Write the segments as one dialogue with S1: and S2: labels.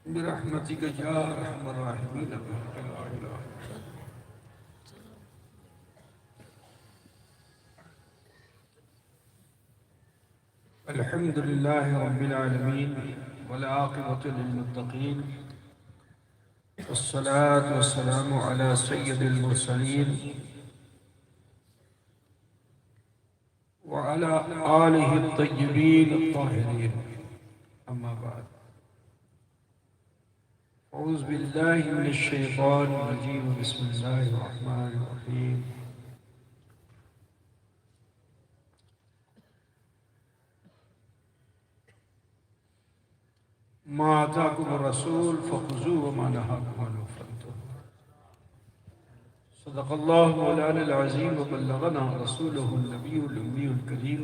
S1: برحمتك يا ارحم الراحمين برحمتك لا اله الا انت. الحمد لله رب العالمين والعاقبة للمتقين والصلاة والسلام على سيد المرسلين وعلى آله الطيبين الطاهرين. أما بعد، أعوذ بالله من الشيطان الرجيم. بسم الله الرحمن الرحيم. ما آتاكم الرسول فخذوه وما نهاكم عنه فانتهوا. صدق الله مولانا العظيم وبلغنا رسوله النبي الأمي الكريم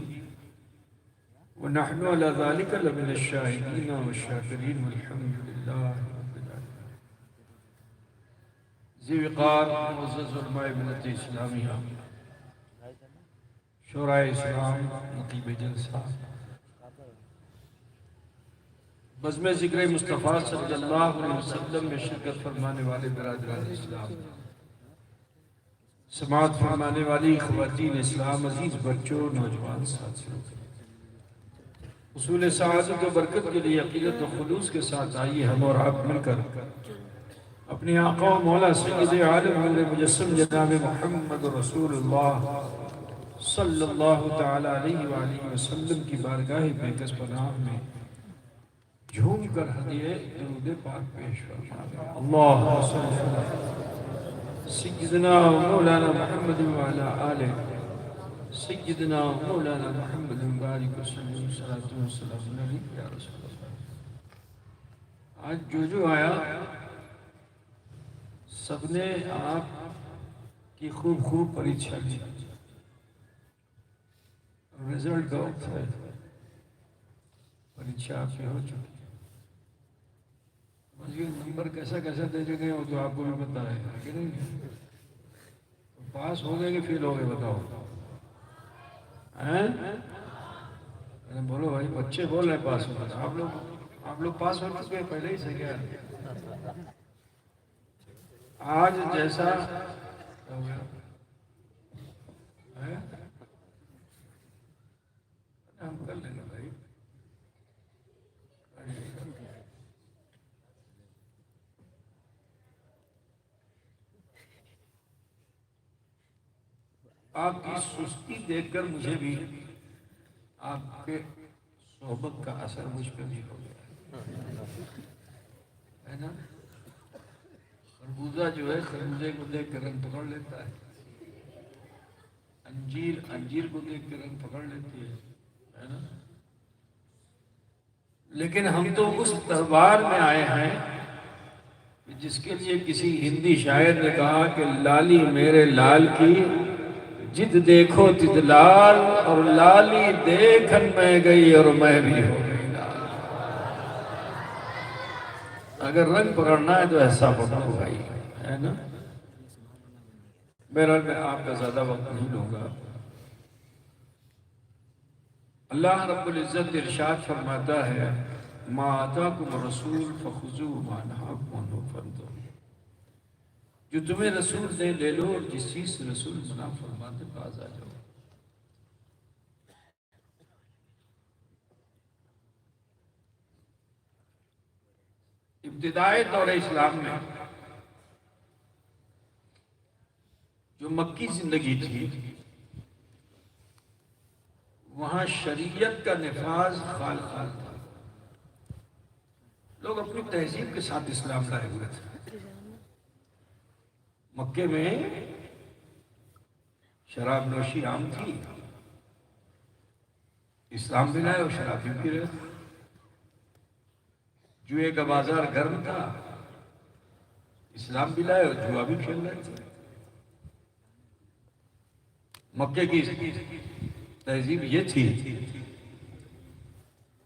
S1: ونحن على ذلك لمن الشاهدين والشاكرين والحمد لله رب العالمين. ذی وقار معزز علماء ملت اسلامیہ، شورائے اسلام، نقیب جلسہ، بزم ذکر مصطفیٰ صلی اللہ علیہ وسلم میں شرکت فرمانے والے برادران اسلام، سماعت فرمانے والی خواتین اسلام، عزیز بچوں، نوجوان ساتھیوں، حصول سعادت و برکت کے لیے عقیدت و خلوص کے ساتھ آئیے ہم اور آپ مل کر اپنے آقا و مولا سید عالم عمر مجسم جناب محمد رسول اللہ صلی اللہ تعالی علیہ وآلہ وسلم کی بارگاہ بیکس پناہ میں جھوم کر ہدیے درود پاک پیش فرمائیں. اللہ صلی اللہ علیہ سیدنا مولانا محمد وعلا آلہ سیدنا مولانا محمد بارک وسلم صلاۃ وسلام علیہ یا رسول اللہ. آج جو آیا سب نے آپ کی خوب پریچھا لی. رزلٹ کا وقت ہے، پریچھا آپ کی ہو چکی. نمبر کیسا دے گئے ہو تو آپ کو بھی پتا ہے کہ نہیں. پاس ہو گئے کہ فیل ہو گئے بتاؤ؟ بولو بھائی، بچے بول رہے پاس ہو گئے. آپ لوگ پاس ہو چکے پہلے ہی سے. کیا آج جیسا ہو گیا ہم کر لیں گے بھائی. آپ کی سستی دیکھ کر مجھے بھی آپ کے صحبت کا اثر مجھ پہ بھی ہو گیا ہے نا. خربوزہ جو ہے خربوزے کو دیکھ کر رنگ پکڑ لیتا ہے، انجیر کو دیکھ کر رنگ پکڑ لیتی ہے نا. لیکن ہم تو اس دربار میں آئے ہیں جس کے لیے کسی ہندی شاعر نے کہا کہ لالی میرے لال کی جد دیکھو تد لال، اور لالی دیکھن میں گئی اور میں بھی ہو گئی لال. اگر رنگ پکڑنا ہے تو ایسا پکڑو بھائی، ہے نا. بہرحال میں آپ کا زیادہ وقت نہیں لوں گا. اللہ رب العزت ارشاد فرماتا ہے ما آتاکم الرسول فخذوه وما نهاکم عنہ فانتہوا. جو تمہیں رسول دے لے لو، اور جس چیز سے رسول منع فرماتے باز آ جاؤ. ابتدائی دور اسلام میں جو مکی زندگی تھی، وہاں شریعت کا نفاذ خال خال تھا. لوگ اپنی تہذیب کے ساتھ اسلام لائے ہوئے تھے. مکے میں شراب نوشی عام تھی، اسلام بھی لائے اور شراب بھی پی رہے تھے. جوئے کا بازار گرم تھا، اسلام بھی لائے اور جوا بھی کھیل رہے تھے. مکے کی تہذیب یہ تھی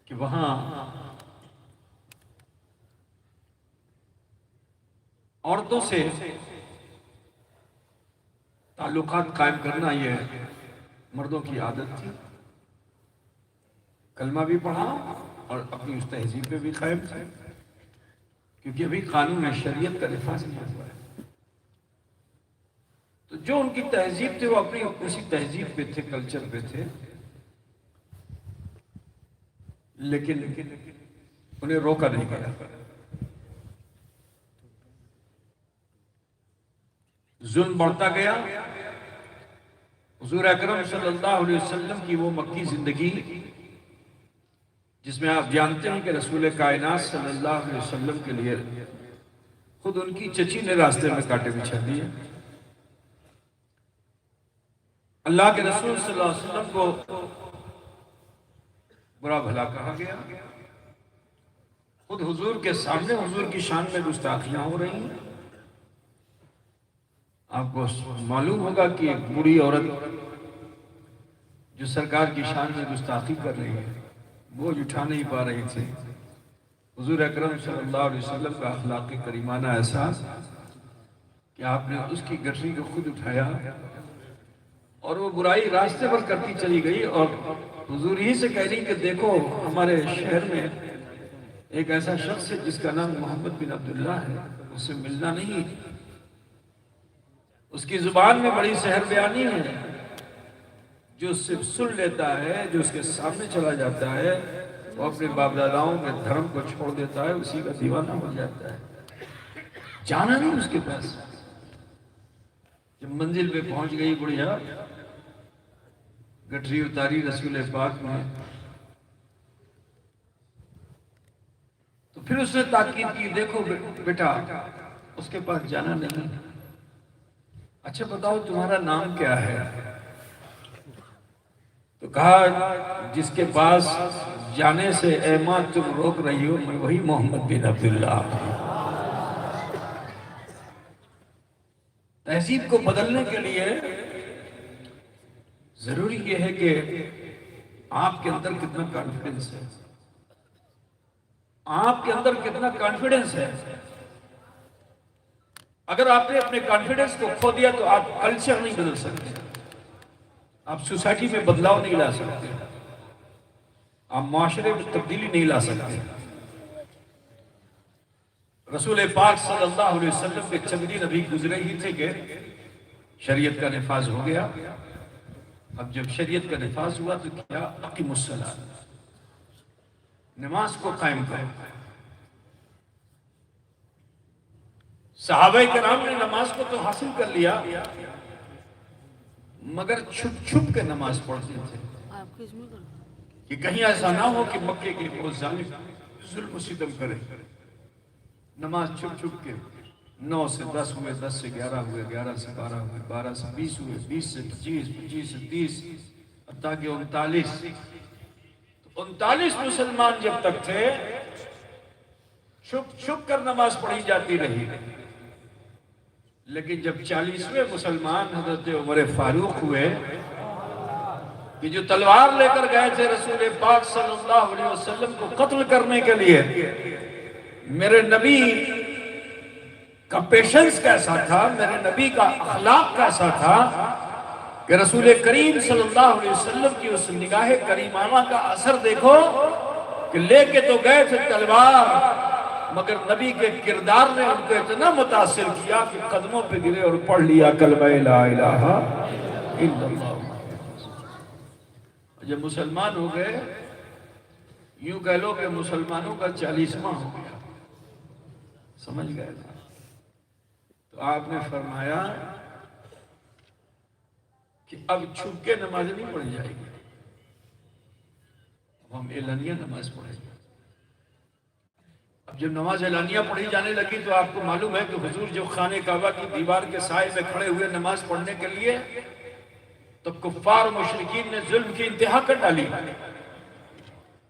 S1: کہ وہاں عورتوں سے تعلقات قائم کرنا یہ مردوں کی عادت تھی. کلمہ بھی پڑھا اور اپنی اس تہذیب پہ بھی قائم تھے. کیونکہ ابھی قانون شریعت کا نفاذ نہیں ہوا ہے. تو جو ان کی تہذیب تھی وہ اپنی اسی تہذیب پہ تھے، کلچر پہ تھے، لیکن انہیں روکا نہیں گیا. ظلم بڑھتا گیا. حضور اکرم صلی اللہ علیہ وسلم کی وہ مکی زندگی جس میں آپ جانتے ہیں کہ رسول کائنات صلی اللہ علیہ وسلم کے لیے خود ان کی چچی نے راستے میں کانٹے بچھا دیے. اللہ کے رسول صلی اللہ علیہ وسلم کو برا بھلا کہا گیا. خود حضور کے سامنے حضور کی شان میں گستاخیاں ہو رہی ہیں. آپ کو معلوم ہوگا کہ ایک بوڑھی عورت جو سرکار کی شان میں گستاخی کر رہی ہے، بوجھ اٹھا نہیں پا رہی تھی. حضور اکرم صلی اللہ علیہ وسلم کا اخلاق کریمانہ احساس کہ آپ نے اس کی گٹھری کو خود اٹھایا اور وہ برائی راستے پر کرتی چلی گئی. اور حضور ہی سے کہہ رہی کہ دیکھو ہمارے شہر میں ایک ایسا شخص ہے جس کا نام محمد بن عبداللہ ہے، اس سے ملنا نہیں. اس کی زبان میں بڑی سحر بیانی ہے. جو صرف سن لیتا ہے، جو اس کے سامنے چلا جاتا ہے، وہ اپنے باپ داداؤں کے دھرم کو چھوڑ دیتا ہے، اسی کا دیوانہ بن جاتا ہے. جانا نہیں اس کے پاس. جب منزل پہ پہنچ گئی بڑھیا، گٹری اتاری رسول پاک نے، تو پھر اس نے تاکید کی دیکھو بیٹا اس کے پاس جانا نہیں. اچھا بتاؤ تمہارا نام کیا ہے؟ تو کہا جس کے پاس جانے سے اے ماں تم روک رہی ہو میں وہی محمد بن عبداللہ. تہذیب کو بدلنے کے لیے ضروری یہ ہے کہ آپ کے اندر کتنا کانفیڈنس ہے. آپ کے اندر کتنا کانفیڈنس ہے. اگر آپ نے اپنے کانفیڈنس کو کھو دیا تو آپ کلچر نہیں بدل سکتے، آپ سوسائٹی میں بدلاؤ نہیں لا سکتے، آپ معاشرے میں تبدیلی نہیں لا سکتے. رسول پاک صلی اللہ علیہ وسلم کے چند دن ابھی گزرے ہی تھے کہ شریعت کا نفاذ ہو گیا. اب جب شریعت کا نفاذ ہوا تو کیا؟ اقیم الصلاۃ، نماز کو قائم کرو. صحابہ کرام نے نماز کو تو حاصل کر لیا مگر چھپ چھپ کے نماز پڑھتے تھے کہ کہیں ایسا نہ ہو کہ مکے کے وہ ظالم ظلم و ستم کرے. نماز چھپ چھپ کے 9 سے 10 ہوئے، 10 سے 11 ہوئے، 11 سے 12 ہوئے، 12 سے 20 ہوئے، 20 سے 25، 25 سے 30، حتیٰ کہ 39. 39 مسلمان جب تک تھے چھپ چھپ کر نماز پڑھی جاتی رہی. لیکن جب 40ویں مسلمان حضرت عمر فاروق ہوئے کہ جو تلوار لے کر گئے تھے رسول پاک صلی اللہ علیہ وسلم کو قتل کرنے کے لیے، میرے نبی کا پیشنس کیسا تھا، میرے نبی کا اخلاق کیسا تھا کہ رسول کریم صلی اللہ علیہ وسلم کی اس نگاہ کریمانہ کا اثر دیکھو کہ لے کے تو گئے تھے تلوار مگر نبی کے کردار نے ان کو اتنا متاثر کیا کہ قدموں پہ گرے اور پڑھ لیا کلمہ لا الہ الا اللہ. جب مسلمان ہو گئے، یوں کہہ لو کہ مسلمانوں کا 40واں ہو گیا. سمجھ گئے نا؟ تو آپ نے فرمایا کہ اب چھپ کے نماز نہیں پڑھی جائے گی، اب ہم اعلانیہ نماز پڑھیں گے. اب جب نماز اعلانیہ پڑھی جانے لگی تو آپ کو معلوم ہے کہ حضور جو خانہ کعبہ کی دیوار کے سائے میں کھڑے ہوئے نماز پڑھنے کے لیے، تو کفار و مشرکین نے ظلم کی انتہا کر ڈالی.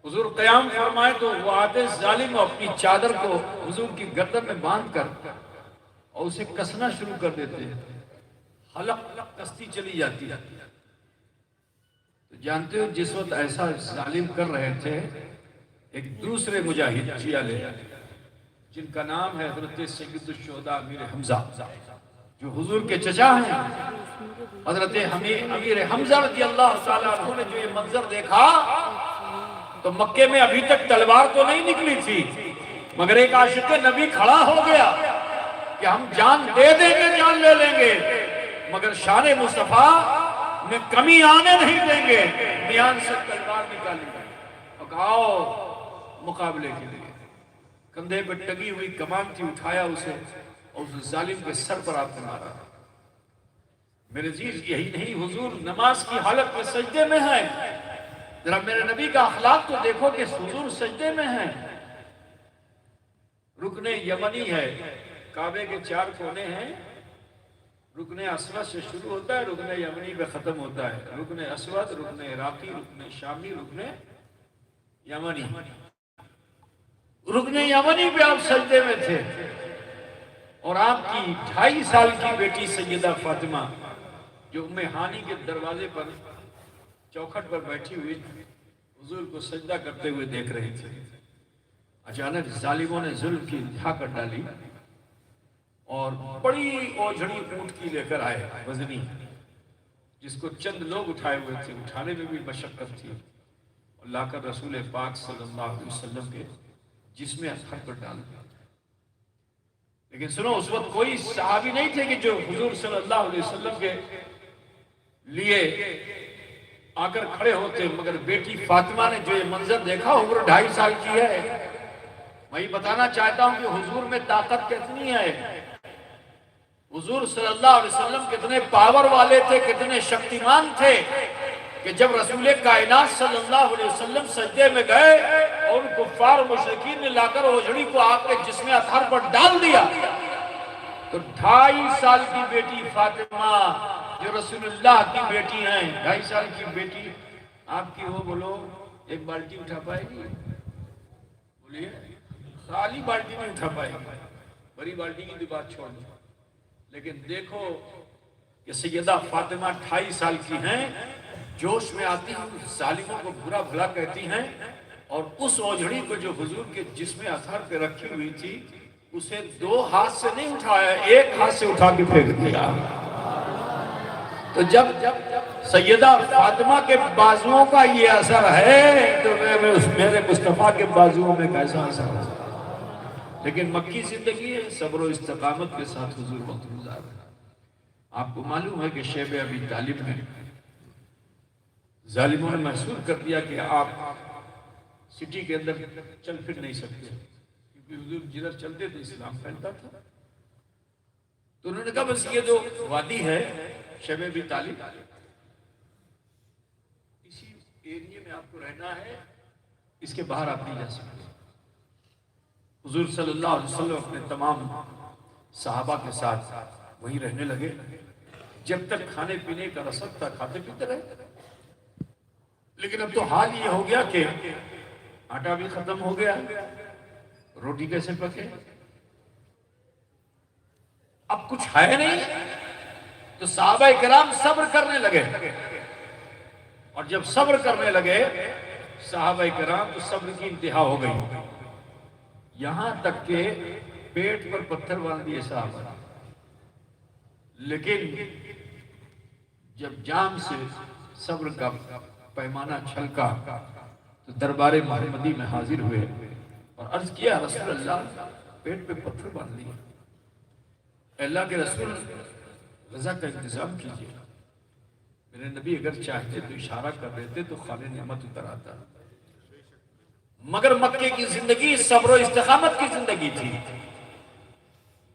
S1: حضور قیام فرمائے تو وہ آتے ظالم اپنی چادر کو حضور کی گردن میں باندھ کر اور اسے کسنا شروع کر دیتے، حلق کستی چلی جاتی. تو جانتے ہو جس وقت ایسا ظالم کر رہے تھے، ایک دوسرے مجاہد شیعہ لے جن کا نام ہے حضرت سید الشہداء امیر حمزہ، جو حضور کے چچا ہیں. حضرت امیر حمزہ رضی اللہ تعالیٰ عنہ نے جو یہ منظر دیکھا تو مکے میں ابھی تک تلوار تو نہیں نکلی تھی مگر ایک عاشق نبی کھڑا ہو گیا کہ ہم جان دے دیں گے، جان لے لیں گے، مگر شان مصطفیٰ میں کمی آنے نہیں دیں گے۔ میان سے تلوار نکالی اور کہا آؤ مقابلے کے لیے۔ کندھے پہ ٹنگی ہوئی کمان تھی، اٹھایا اسے اور اس ظالم کے سر پر آپ نے مارا۔ میرے عزیز یہی نہیں، حضور نماز کی حالت میں سجدے میں ہیں۔ ذرا میرے نبی کا اخلاق تو دیکھو کہ حضور سجدے میں ہیں۔ رکن یمنی ہے، کعبے کے 4 کونے ہیں، رکن اسود سے شروع ہوتا ہے، رکن یمنی پہ ختم ہوتا ہے۔ رکن اسود، رکن عراقی، رکن شامی، رکن یمنی۔ رکن یمنی پہ آپ سجدے میں تھے اور آپ کی 2.5 سال کی بیٹی سیدہ فاطمہ جو ام ہانی کے دروازے پر چوکھٹ پر بیٹھی ہوئی حضور کو سجدہ کرتے ہوئے دیکھ رہی تھی۔ اچانک ظالموں نے ظلم کی انتہا کر ڈالی اور بڑی اوجھڑی اونٹ کی لے کر آئے، وزنی، جس کو چند لوگ اٹھائے ہوئے تھے، اٹھانے میں بھی مشقت تھی، اور لا کر رسول پاک صلی اللہ علیہ وسلم کے جسم اطہر پر ڈال دیا۔ لیکن سنو، اس وقت کوئی صحابی نہیں تھے کہ جو حضور صلی اللہ علیہ وسلم کے لیے آ کر کھڑے ہوتے، مگر بیٹی فاطمہ نے جو یہ منظر دیکھا، عمر 2.5 سال کی ہے۔ میں یہ بتانا چاہتا ہوں کہ حضور میں طاقت کتنی ہے، حضور صلی اللہ علیہ وسلم کتنے پاور والے تھے، کتنے شکتیمان تھے کہ جب رسول کائنات صلی اللہ علیہ وسلم سجدے میں گئے اور ان کفار مشرکین نے لا کر اوجھڑی کو آپ کے جسم اطہر پر ڈال دیا، تو 2.5 سال کی بیٹی فاطمہ جو رسول اللہ کی بیٹی ہیں، 2.5 سال کی بیٹی آپ کی، وہ بولو ایک بالٹی اٹھا پائے گی؟ بولیے، خالی بالٹی نہیں اٹھا پائے گی، بڑی بالٹی کی بھی بات چھوڑ دیں۔ لیکن دیکھو کہ سیدہ فاطمہ 2.5 سال کی ہیں، جوش میں آتی ہیں، ظالموں کو برا بھلا کہتی ہیں، اور اس اوجھڑی کو جو حضور کے جسم اطہر پہ رکھی ہوئی تھی، اسے 2 ہاتھ سے نہیں اٹھایا، 1 ہاتھ سے اٹھا کے پھینک دیا۔ تو جب سیدہ فاطمہ کے بازوؤں کا یہ اثر ہے تو میرے مصطفیٰ کے بازوؤں میں کیسا اثر ہے؟ لیکن مکی زندگی ہے، صبر و استقامت کے ساتھ حضور وقت گزار ہے۔ آپ کو معلوم ہے کہ شیب ابی طالب میں ظالموں نے محسوس کر دیا کہ آپ سٹی کے اندر چل پھر نہیں سکتے، کیونکہ حضور جدھر چلتے تھے اسلام پھیلتا تھا۔ تو انہوں نے کہا بس یہ جو وادی ہے شیب ابی طالب، اسی ایریے میں آپ کو رہنا ہے، اس کے باہر آپ نہیں جا سکتے۔ حضور صلی اللہ علیہ وسلم اپنے تمام صحابہ کے ساتھ وہیں رہنے لگے، جب تک کھانے پینے کا رسد تھا کھاتے پیتے رہے۔ لیکن اب تو حال یہ ہو گیا کہ آٹا بھی ختم ہو گیا، روٹی کیسے پکے، اب کچھ ہے نہیں، تو صحابہ کرام صبر کرنے لگے، اور جب صبر کرنے لگے صحابہ کرام تو صبر کی انتہا ہو گئی، یہاں تک کہ پیٹ پر پتھر باندھ دیے صحابہ۔ لیکن جب جام سے صبر کا پیمانہ چھلکا تو دربار محمدی میں حاضر ہوئے اور عرض کیا، رسول اللہ پیٹ پہ پتھر باندھ دیے، اللہ کے رسول غذا کا انتظام کیجیے۔ میرے نبی اگر چاہتے تو اشارہ کر دیتے تو خالِ نعمت اتر آتا، مگر مکے کی زندگی صبر و استقامت کی زندگی تھی۔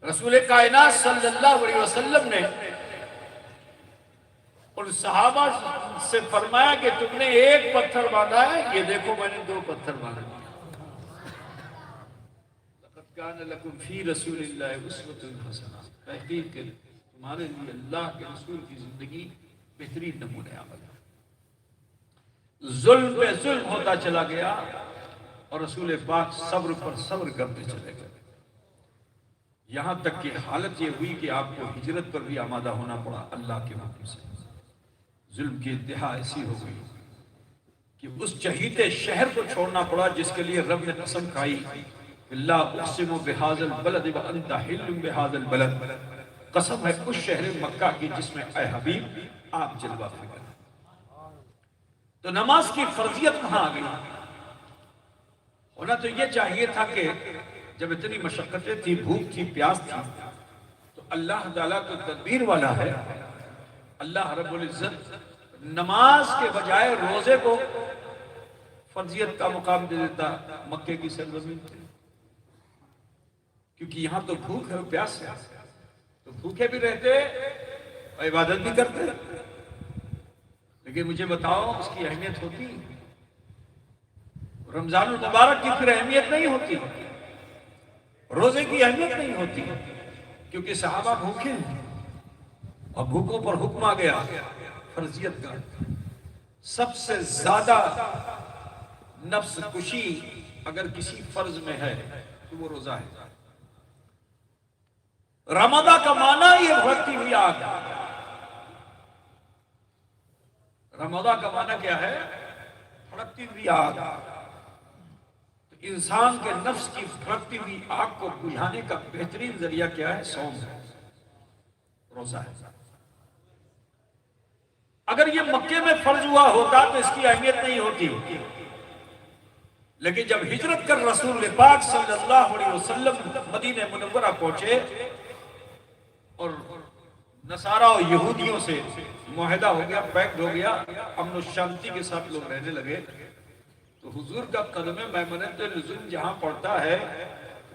S1: رسول کائنات صلی اللہ علیہ وسلم نے ان صحابہ سے فرمایا کہ تم نے 1 پتھر باندھا ہے، یہ دیکھو میں نے 2 پتھر باندھا۔ لقد کان لکم فی رسول اللہ اسوۃ حسنہ، تحقیق کہ تمہارے لیے اللہ کے رسول کی زندگی بہترین نمونہ عمل ہے۔ ظلم پہ ظلم ہوتا چلا گیا اور رسول پاک صبر پر صبر کرتے چلے گئے، یہاں تک کہ حالت یہ ہوئی کہ آپ کو ہجرت پر بھی آمادہ ہونا پڑا اللہ کے حکم سے۔ ظلم کی انتہا ایسی ہو گئی کہ اس چہیتے شہر کو چھوڑنا پڑا جس کے لیے رب نے قسم کھائی، لا اقسم بہذا البلد وانت حل بہذا البلد، قسم ہے اس شہر مکہ کی جس میں اے حبیب آپ جلوہ فکر۔ تو نماز کی فرضیت کہاں آ گئی؟ ہونا تو یہ چاہیے تھا کہ جب اتنی مشقتیں تھی، بھوک تھی، پیاس تھی، تو اللہ تعالیٰ تو تدبیر والا ہے، اللہ رب العزت نماز کے بجائے روزے کو فرضیت کا مقام دے دیتا مکے کی سرزمین پہ، کیونکہ یہاں تو بھوک ہے اور پیاس ہے، تو بھوکے بھی رہتے اور عبادت بھی کرتے، لیکن مجھے بتاؤ اس کی اہمیت ہوتی؟ رمضان المبارک کی پھر اہمیت نہیں ہوتی، روزے کی اہمیت نہیں ہوتی، کیونکہ صحابہ بھوکے ہیں اور بھوکوں پر حکم آ گیا فرضیت کا۔ سب سے زیادہ نفس کشی اگر کسی فرض میں ہے تو وہ روزہ ہے۔ رمضان کا معنی یہ بھڑکتی ہوئی آگ، رمضان کا معنی کیا ہے؟ بھڑکتی ہوئی آگ۔ تو انسان کے نفس کی بھڑکتی ہوئی آگ کو بجھانے کا بہترین ذریعہ کیا ہے؟ صوم ہے، روزہ ہے۔ اگر یہ مکے میں فرض ہوا ہوتا تو اس کی اہمیت نہیں ہوتی، لیکن جب ہجرت کر رسول پاک صلی اللہ علیہ وسلم مدینہ منورہ پہنچے اور نصارہ اور یہودیوں سے معاہدہ ہو گیا، پیکٹ ہو گیا، امن و شانتی کے ساتھ لوگ رہنے لگے، تو حضور کا قدم میمنۃ لزوم جہاں پڑتا ہے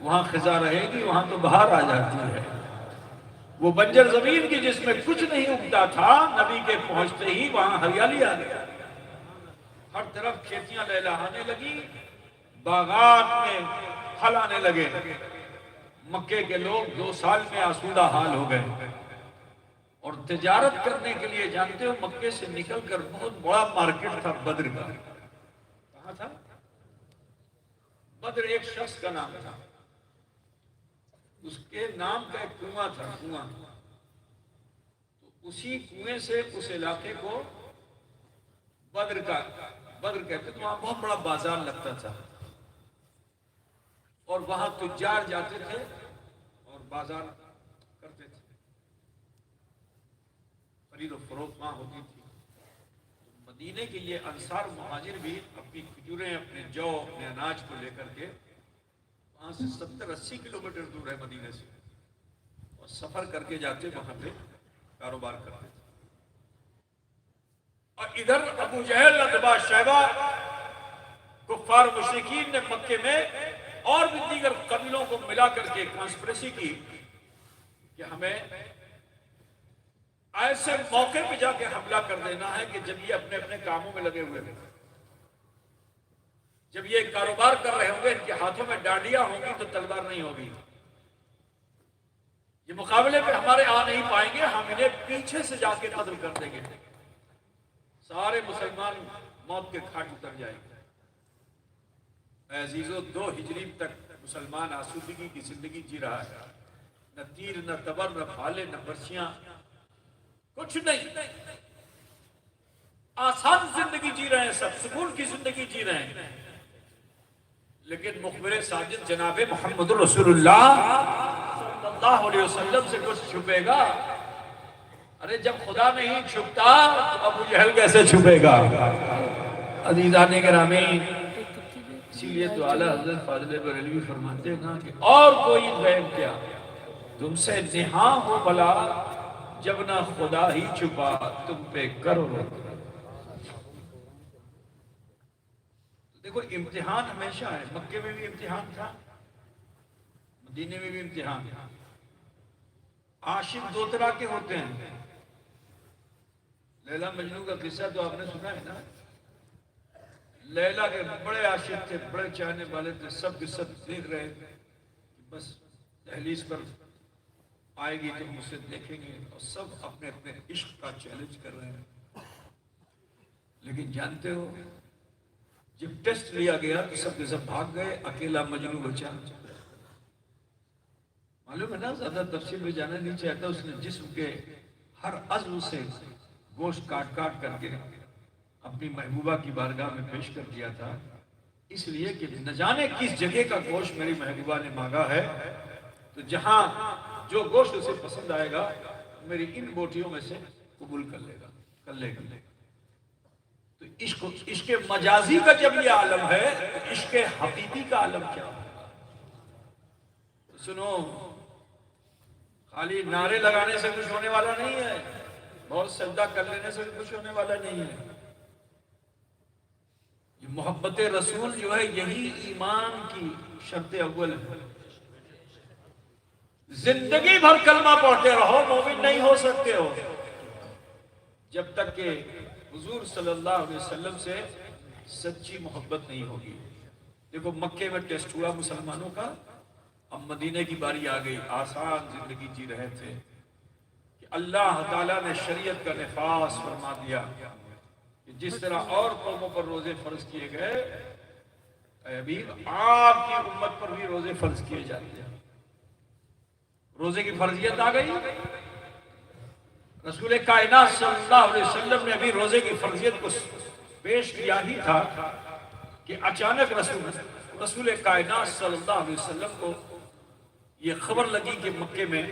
S1: وہاں خزاں رہے گی، وہاں تو بہار آ جاتی ہے۔ وہ بنجر زمین کی جس میں کچھ نہیں اگتا تھا، نبی کے پہنچتے ہی وہاں ہریالی آ گئی، ہر طرف کھیتیاں لہلہانے لگی، باغات میں پھل آنے لگے۔ مکے کے لوگ 2 سال میں آسودہ حال ہو گئے، اور تجارت کرنے کے لیے جانتے ہو مکے سے نکل کر بہت بڑا مارکیٹ تھا بدر کا۔ کہاں تھا؟ بدر ایک شخص کا نام تھا، اس کے نام کا ایک کنواں تھا، کنواں، تو اسی کنویں سے اس علاقے کو بدر کہتے تو وہاں بہت بڑا بازار لگتا تھا، اور وہاں تجار جاتے تھے اور بازار کرتے تھے، خرید و فروخت وہاں ہوتی تھی۔ مدینے کے یہ انصار مہاجر بھی اپنی کھجوریں، اپنے جو، اپنے اناج کو لے کر کے وہاں سے 70-80 کلومیٹر دور ہے مدینے سے، اور سفر کر کے جاتے وہاں پہ کاروبار کرتے تھے۔ اور ادھر ابو جہل، عتبہ، شیبہ، کفار مشرکین نے مکے میں اور بھی دیگر قبیلوں کو ملا کر کے کانسپریسی کی کہ ہمیں ایسے موقع پہ جا کے حملہ کر دینا ہے کہ جب یہ اپنے اپنے کاموں میں لگے ہوئے ہیں، جب یہ کاروبار کر رہے ہوں گے، ان کے ہاتھوں میں ڈانڈیاں ہوں گی تو تلوار نہیں ہوگی، یہ مقابلے پہ ہمارے آ نہیں پائیں گے، ہم انہیں پیچھے سے جا کے قتل کر دیں گے، سارے مسلمان موت کے گھاٹ اتر جائیں گے۔ اے عزیزو، 2 ہجری تک مسلمان آسودگی کی زندگی جی رہا ہے، نہ تیر، نہ تبر، نہ بھالے، نہ برچیاں، کچھ نہیں، آسان زندگی جی رہے ہیں، سب سکون کی زندگی جی رہے ہیں، لیکن مخبر ساجد جناب محمد رسول اللہ صلی اللہ علیہ وسلم سے کچھ چھپے گا؟ ارے جب خدا نہیں چھپتا تو ابو جہل کیسے چھپے گا؟ عزیزان گرامی، اسی لیے تو اعلیٰ حضرت فاضل بریلوی فرماتے ہیں کہ اور کوئی غیب کیا، تم سے نہاں ہو بھلا، جب نہ خدا ہی چھپا تم پہ کرو۔ دیکھو امتحان ہمیشہ ہے، مکے میں بھی امتحان تھا، مدینے میں بھی امتحان تھا۔ عاشق 2 طرح کے ہوتے ہیں، لیلا مجنون کا قصہ تو آپ نے سنا ہے نا، لیلا کے بڑے عاشق تھے، بڑے چاہنے والے تھے، سب کے سب دیکھ رہے تھے، بس دہلیز پر آئے گی تو مجھ سے دیکھیں گے، اور سب اپنے اپنے عشق کا چیلنج کر رہے ہیں، لیکن جانتے ہو جب ٹیسٹ لیا گیا تو سب کے سب بھاگ گئے، اکیلا مجنون بچا۔ معلوم ہے نا، زیادہ تفصیل میں جانا نہیں چاہتا، اس نے جسم کے ہر عضو سے گوشت کاٹ کاٹ کر کے اپنی محبوبہ کی بارگاہ میں پیش کر دیا تھا، اس لیے کہ نہ جانے کس جگہ کا گوشت میری محبوبہ نے مانگا ہے، تو جہاں جو گوشت اسے پسند آئے گا میری ان بوٹیوں میں سے قبول کر لے گا۔ تو عشق مجازی کا جب یہ عالم ہے تو عشق حقیقی کا عالم کیا ہے؟ سنو، خالی نعرے لگانے سے کچھ ہونے والا نہیں ہے، بہت سجدہ کر لینے سے کچھ ہونے والا نہیں ہے۔ یہ محبت رسول جو ہے یہی ایمان کی شرط اول ہے۔ زندگی بھر کلمہ پڑھتے رہو، مومن نہیں ہو سکتے ہو جب تک کہ حضور صلی اللہ علیہ وسلم سے سچی محبت نہیں ہوگی۔ دیکھو مکے میں ٹیسٹ ہوا مسلمانوں کا، اب مدینے کی باری آ گئی، آسان زندگی جی رہے تھے کہ اللہ تعالیٰ نے شریعت کا نفاذ فرما دیا کہ جس طرح اور قوموں پر روزے فرض کیے گئے، اے حبیب آپ کی امت پر بھی روزے فرض کیے جاتے ہیں۔ روزے کی فرضیت آ گئی۔ رسول کائنات صلی اللہ علیہ وسلم نے ابھی روزے کی فرضیت کو پیش کیا ہی تھا کہ اچانک رسول کائنات صلی اللہ علیہ وسلم کو یہ خبر لگی کہ مکے میں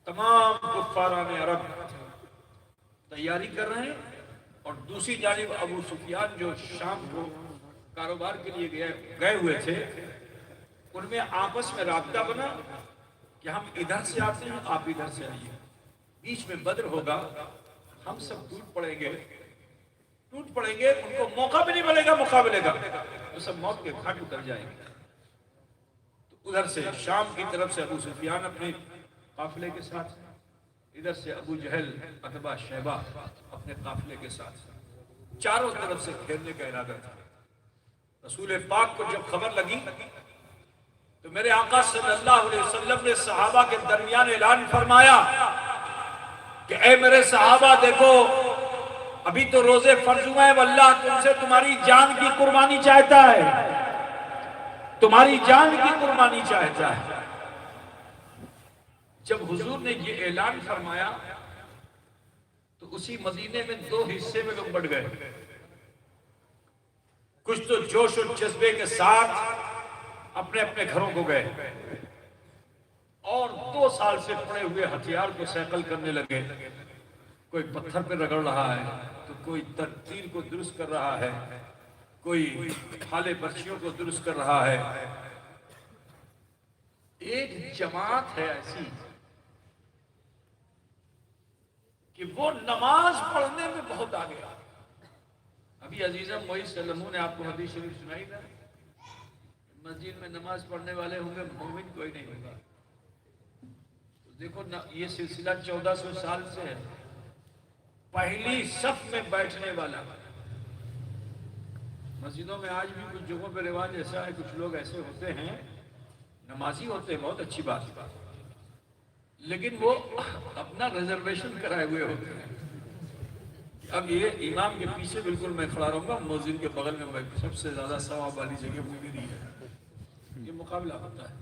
S1: تمام کفاران عرب تیاری کر رہے ہیں، اور دوسری جانب ابو سفیان جو شام کو کاروبار کے لیے گئے ہوئے تھے، ان میں آپس میں رابطہ بنا کہ ہم ادھر سے آتے ہیں، آپ ادھر سے آئیے، بیچ میں بدر ہوگا، ہم سب ٹوٹ پڑیں گے، ان کو موقع بھی نہیں ملے گا مقابلے کا، وہ سب موت کے گھاٹ اتر جائیں گے۔ تو ادھر سے شام کی طرف سے ابو سفیان اپنے قافلے کے ساتھ، ادھر سے ابو جہل عتبہ شیبہ اپنے قافلے کے ساتھ، چاروں طرف سے گھیرنے کا ارادہ تھا۔ رسول پاک کو جب خبر لگی تو میرے آقا صلی اللہ علیہ وسلم نے صحابہ کے درمیان اعلان فرمایا کہ اے میرے صحابہ دیکھو، ابھی تو روزے فرض ہوئے ہیں، واللہ تم سے تمہاری جان کی قربانی چاہتا ہے، تمہاری جان کی قربانی چاہتا ہے۔ جب حضور نے یہ اعلان فرمایا تو اسی مدینے میں دو حصے میں لوگ بٹ گئے، کچھ تو جوش و جذبے کے ساتھ اپنے اپنے گھروں کو گئے، اور 2 سال سے پڑے ہوئے ہتھیار کو سیکل کرنے لگے، کوئی پتھر پہ رگڑ رہا ہے تو کوئی تیر کو درست کر رہا ہے، کوئی پھالے برچیوں کو درست کر رہا ہے۔ ایک جماعت ہے ایسی کہ وہ نماز پڑھنے میں بہت آگے آ۔ ابھی عزیزم محی سلموں نے آپ کو حدیث شریف سنائی نا، مسجد میں نماز پڑھنے والے ہوں گے، مومن کوئی نہیں ہوگا۔ تو دیکھو یہ سلسلہ 1400 سال سے ہے، پہلی صف میں بیٹھنے والا۔ مسجدوں میں آج بھی کچھ جگہوں پہ رواج ایسا ہے، کچھ لوگ ایسے ہوتے ہیں، نمازی ہوتے ہیں، بہت اچھی بات ہے، لیکن وہ اپنا ریزرویشن کرائے ہوئے ہوتے ہیں۔ اب یہ امام کے پیچھے بالکل میں کھڑا رہوں گا، مؤذن کے بغل میں سب سے زیادہ ثواب والی جگہ میری ہے، یہ مقابلہ ہوتا ہے۔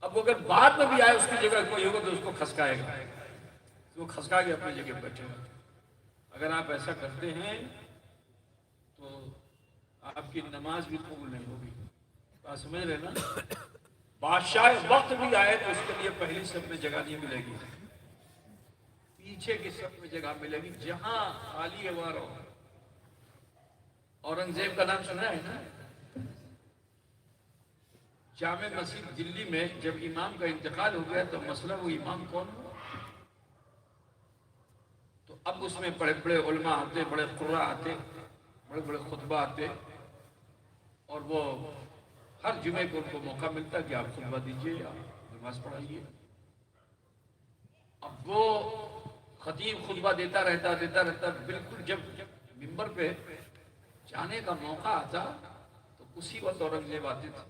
S1: اب وہ اگر بعد میں بھی آئے اس کی جگہ کوئی ہوگا تو اس کو کھسکائے گا، تو وہ کھسکا کے اپنی جگہ بیٹھے گا۔ اگر آپ ایسا کرتے ہیں تو آپ کی نماز بھی قبول نہیں ہوگی، آپ سمجھ رہے نا؟ بادشاہ وقت بھی آئے تو اس کے لیے پہلی صف میں جگہ نہیں ملے گی، پیچھے کی صف میں جگہ ملے گی، جہاں خالی ہے وہاں رہو۔ اورنگزیب کا نام سنا ہے نا؟ جامع مسجد دلی میں جب امام کا انتقال ہو گیا تو مسئلہ وہ امام کون ہو، تو اب اس میں بڑے بڑے علماء آتے، بڑے قرآ آتے، بڑے بڑے خطبہ آتے، اور وہ ہر جمعے کو ان کو موقع ملتا کہ آپ خطبہ دیجئے یا نماز پڑھائیے۔ اب وہ خطیب خطبہ دیتا رہتا بالکل جب منبر پہ جانے کا موقع آتا تو اسی وقت اورنگزیب آتے تھے۔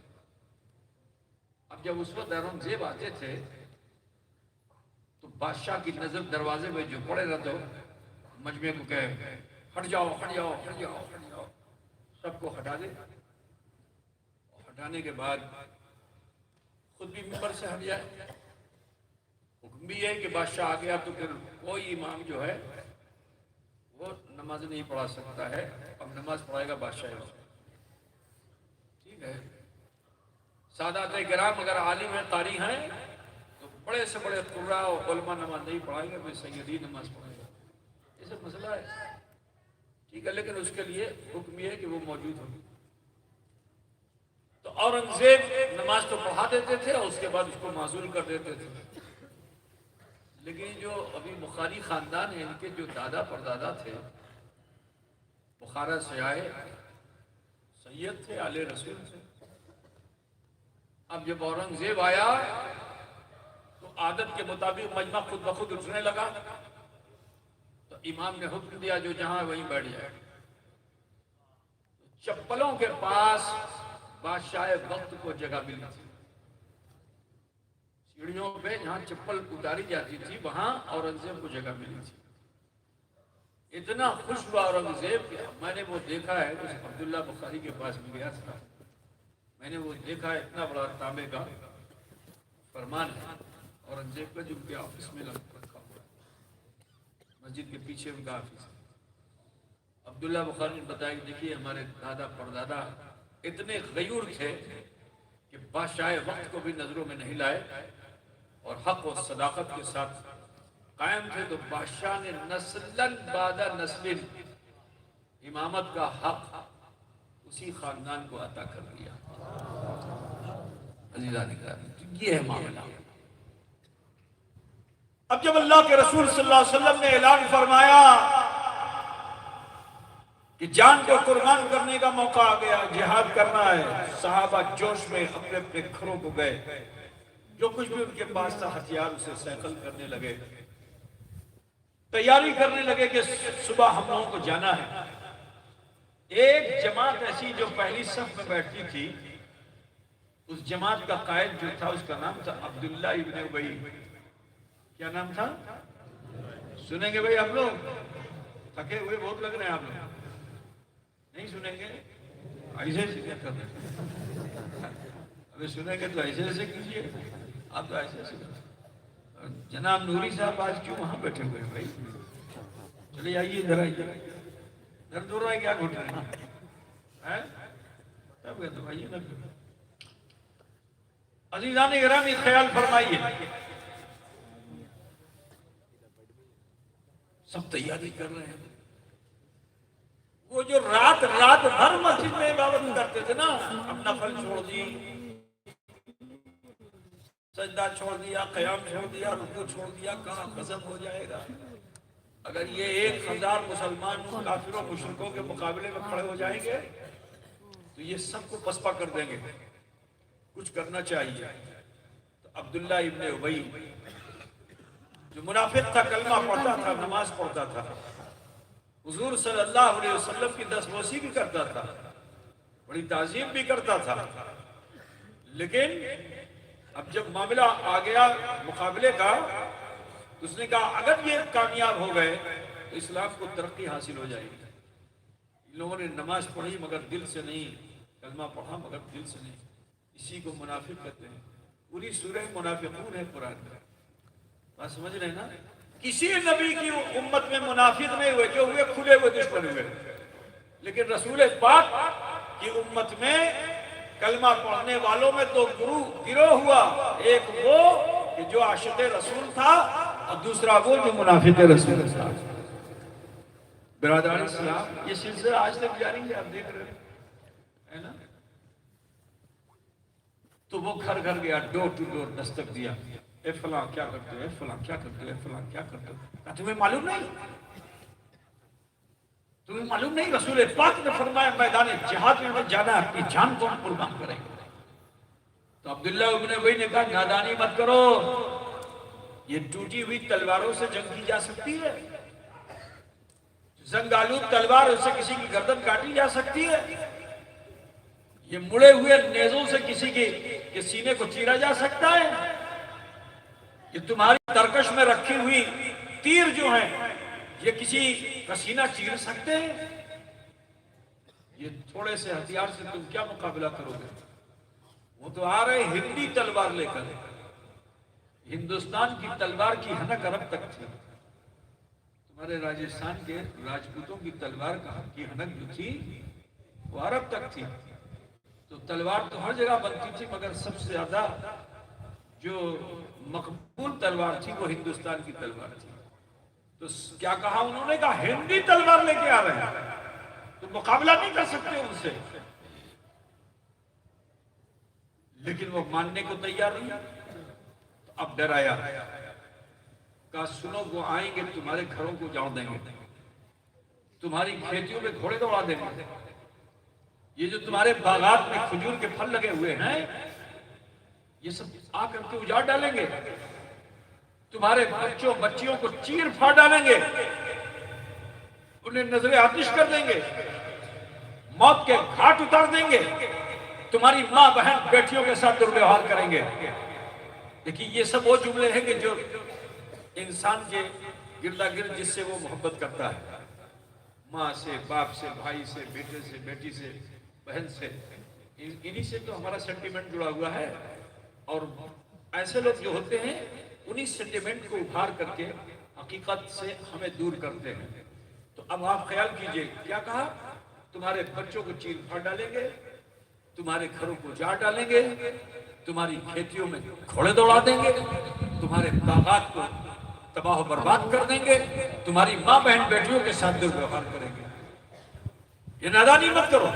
S1: اب جب اس وقت اورنگزیب آتے تھے تو بادشاہ کی نظر دروازے میں جو پڑے رہتے مجمع کو کہے ہٹ جاؤ ہٹ جاؤ ہٹ جاؤ ہٹ جاؤ، سب کو ہٹا دے، ہٹانے کے بعد خود بھی منبر سے ہٹ جائے۔ حکم بھی ہے کہ بادشاہ آ گیا تو پھر کوئی امام جو ہے وہ نماز نہیں پڑھا سکتا ہے، اب نماز پڑھائے گا بادشاہ۔ ٹھیک ہے، سادات کرام اگر عالم ہیں قاری ہیں تو بڑے سے بڑے قراء و علماء نماز نہیں پڑھائیں گے، پھر سیدی نماز پڑھائے گا، یہ سب مسئلہ ہے۔ ٹھیک ہے، لیکن اس کے لیے حکم یہ ہے کہ وہ موجود ہو۔ تو اورنگزیب نماز تو پڑھا دیتے تھے اور اس کے بعد اس کو معزول کر دیتے تھے، لیکن جو ابھی بخاری خاندان ہے، ان کے جو دادا پردادا تھے بخارا سے آئے، سید تھے، آل رسول تھے. اب جب اورنگزیب آیا تو عادت کے مطابق مجمع خود بخود اٹھنے لگا، تو امام نے حکم دیا جو جہاں وہیں بیٹھ جائے. چپلوں کے پاس بادشاہ وقت کو جگہ ملی تھی، سیڑھیوں پہ جہاں چپل اتاری جاتی تھی وہاں اورنگزیب کو جگہ ملی تھی. اتنا خوش ہوا اورنگزیب کہ میں نے وہ دیکھا ہے، اس عبداللہ بخاری کے پاس بھی گیا تھا، میں نے وہ دیکھا ہے، اتنا بڑا تانبے کا فرمان ہے اورنگزیب کا جو ان کے آفس میں رکھا ہوا ہے، مسجد کے پیچھے ان کا آفس ہے. عبداللہ بخاری نے بتایا کہ دیکھیے ہمارے دادا پردادا اتنے غیور تھے کہ بادشاہ وقت کو بھی نظروں میں نہیں لائے اور حق و صداقت کے ساتھ قائم تھے. تو بادشاہ نے نسلاً بعد نسل امامت کا حق اسی خاندان کو عطا کر دیا. عزیزان گرامی، یہ ہے معاملہ. اب جب اللہ کے رسول صلی اللہ علیہ وسلم نے اعلان فرمایا کہ جان کو قربان کرنے کا موقع آ گیا، جہاد کرنا ہے، صحابہ جوش میں اپنے اپنے گھروں کو گئے، جو کچھ بھی ان کے پاس تھا ہتھیار اسے سیکل کرنے لگے، تیاری کرنے لگے کہ صبح ہم لوگوں کو جانا ہے. ایک جماعت ایسی جو پہلی صف میں بیٹھتی تھی، اس جماعت کا قائد جو تھا اس کا نام تھا عبداللہ ابن ابی. کیا نام تھا؟ سنیں گے بھائی آپ لوگ؟ تھکے ہوئے بہت لگ رہے ہیں آپ لوگ، نہیں سنیں گے؟ ایسے ایسے کیا کر رہے ہیں؟ ابھی سنیں گے تو ایسے ایسے کیجئے، آپ تو ایسے ایسے. جناب نوری صاحب آج کیوں وہاں بیٹھے ہوئے ہیں بھائی؟ چلے آئیے ادھر آئیے. درد ہو رہا ہے کیا گھٹ رہے ہیں؟ تب کہتے بھائی نہ. عزیزان گرامی خیال فرمائیے، سب تیاری کر رہے ہیں. وہ جو رات بھر مسجد میں عبادت کرتے تھے نا، اب نفل چھوڑ دی، سجدہ چھوڑ دیا، قیام چھوڑ دیا، رکوع چھوڑ دیا، کہاں غضب ہو جائے گا. اگر یہ 1000 مسلمان کافروں مشرکوں کے مقابلے میں کھڑے ہو جائیں گے تو یہ سب کو پسپا کر دیں گے. کچھ کرنا چاہیے. تو عبداللہ ابن ابی جو منافق تھا، کلمہ پڑھتا تھا، نماز پڑھتا تھا، حضور صلی اللہ علیہ وسلم کی دستبوسی بھی کرتا تھا، بڑی تعظیم بھی کرتا تھا، لیکن اب جب معاملہ آ گیا مقابلے کا تو اس نے کہا اگر یہ کامیاب ہو گئے تو اسلام کو ترقی حاصل ہو جائے گی. ان لوگوں نے نماز پڑھی مگر دل سے نہیں، کلمہ پڑھا مگر دل سے نہیں، اسی کو منافق کہتے ہیں. پوری سورہ منافقون ہے قرآن میں. بات سمجھ رہے ہیں نا؟ کسی نبی کی امت میں منافق نہیں ہوئے، جو ہوئے کھلے ہوئے دشمن ہوئے، لیکن رسول پاک کی امت میں کلمہ پڑھنے والوں میں دو گروہ ہوا. ایک وہ کہ جو عاشق رسول تھا اور دوسرا وہ جو منافق رسول تھا. برادران اسلام، یہ سلسلہ آج تک جاری ہے، آپ دیکھ رہے ہیں نا. تو وہ گھر گھر گیا، ڈور ٹو ڈور دستک دیا. اے فلاں کیا کرتے ہو، اے فلاں کیا کرتے ہو، اے فلاں کیا کرتے ہو؟ کہا تمہیں معلوم نہیں؟ تمہیں معلوم نہیں؟ رسول پاک نے فرمایا میدان جہاد میں جانا ہے، اپنی جان کو قربان کریں. تو عبداللہ ابن ابی نے کہا نادانی مت کرو، یہ ٹوٹی ہوئی تلواروں سے جنگ کی جا سکتی ہے، زنگ آلود تلوار اس سے کسی کی گردن کاٹی جا سکتی ہے، یہ مڑے ہوئے نیزوں سے کسی کے سینے کو چیرا جا سکتا ہے، یہ تمہاری ترکش میں رکھی ہوئی تیر جو ہیں یہ کسی کا سینہ چیر سکتے ہیں؟ یہ تھوڑے سے ہتھیار سے تم کیا مقابلہ کرو گے؟ وہ تو آ رہے ہندی تلوار لے کر. ہندوستان کی تلوار کی حنک عرب تک تھی. تمہارے راجستھان کے راجپوتوں کی تلوار کی حنک جو تھی وہ عرب تک تھی. تو تلوار تو ہر جگہ بنتی تھی مگر سب سے زیادہ جو مقبول تلوار تھی وہ ہندوستان کی تلوار تھی. تو کیا کہا انہوں نے؟ کہا ہندی تلوار لے کے آ رہے ہیں، تو مقابلہ نہیں کر سکتے ان سے. لیکن وہ ماننے کو تیار نہیں. تو اب ڈرایا، کہا سنو وہ آئیں گے تمہارے گھروں کو جاڑ دیں گے، تمہاری کھیتیوں میں گھوڑے دوڑا دیں گے، یہ جو تمہارے باغات میں کھجور کے پھل لگے ہوئے ہیں یہ سب آ کر کے اجاڑ ڈالیں گے، تمہارے بچوں بچیوں کو چیر پھاڑ ڈالیں گے، انہیں نظر آتش کر دیں گے، موت کے گھاٹ اتار دیں گے، تمہاری ماں بہن بیٹیوں کے ساتھ دورویوہار کریں گے. لیکن یہ سب وہ جملے ہیں کہ جو انسان کے گردا گرد جس سے وہ محبت کرتا ہے، ماں سے، باپ سے، بھائی سے، بیٹے سے، بیٹی سے، بہن سے، انہی سے تو ہمارا سینٹیمنٹ جڑا ہوا ہے. اور ایسے لوگ جو ہوتے ہیں انہی سینٹیمنٹ کو ابھار کر کے حقیقت سے ہمیں دور کرتے ہیں. تو اب آپ خیال کیجئے کیا کہا، تمہارے بچوں کو چیر پھاڑ ڈالیں گے، تمہارے گھروں کو جاڑ ڈالیں گے، تمہاری کھیتیوں میں گھوڑے دوڑا دیں گے، تمہارے باغات کو تباہ و برباد کر دیں گے، تمہاری ماں بہن بیٹیوں کے ساتھ دورویوہار کریں گے. یہ نادانی مت کرو.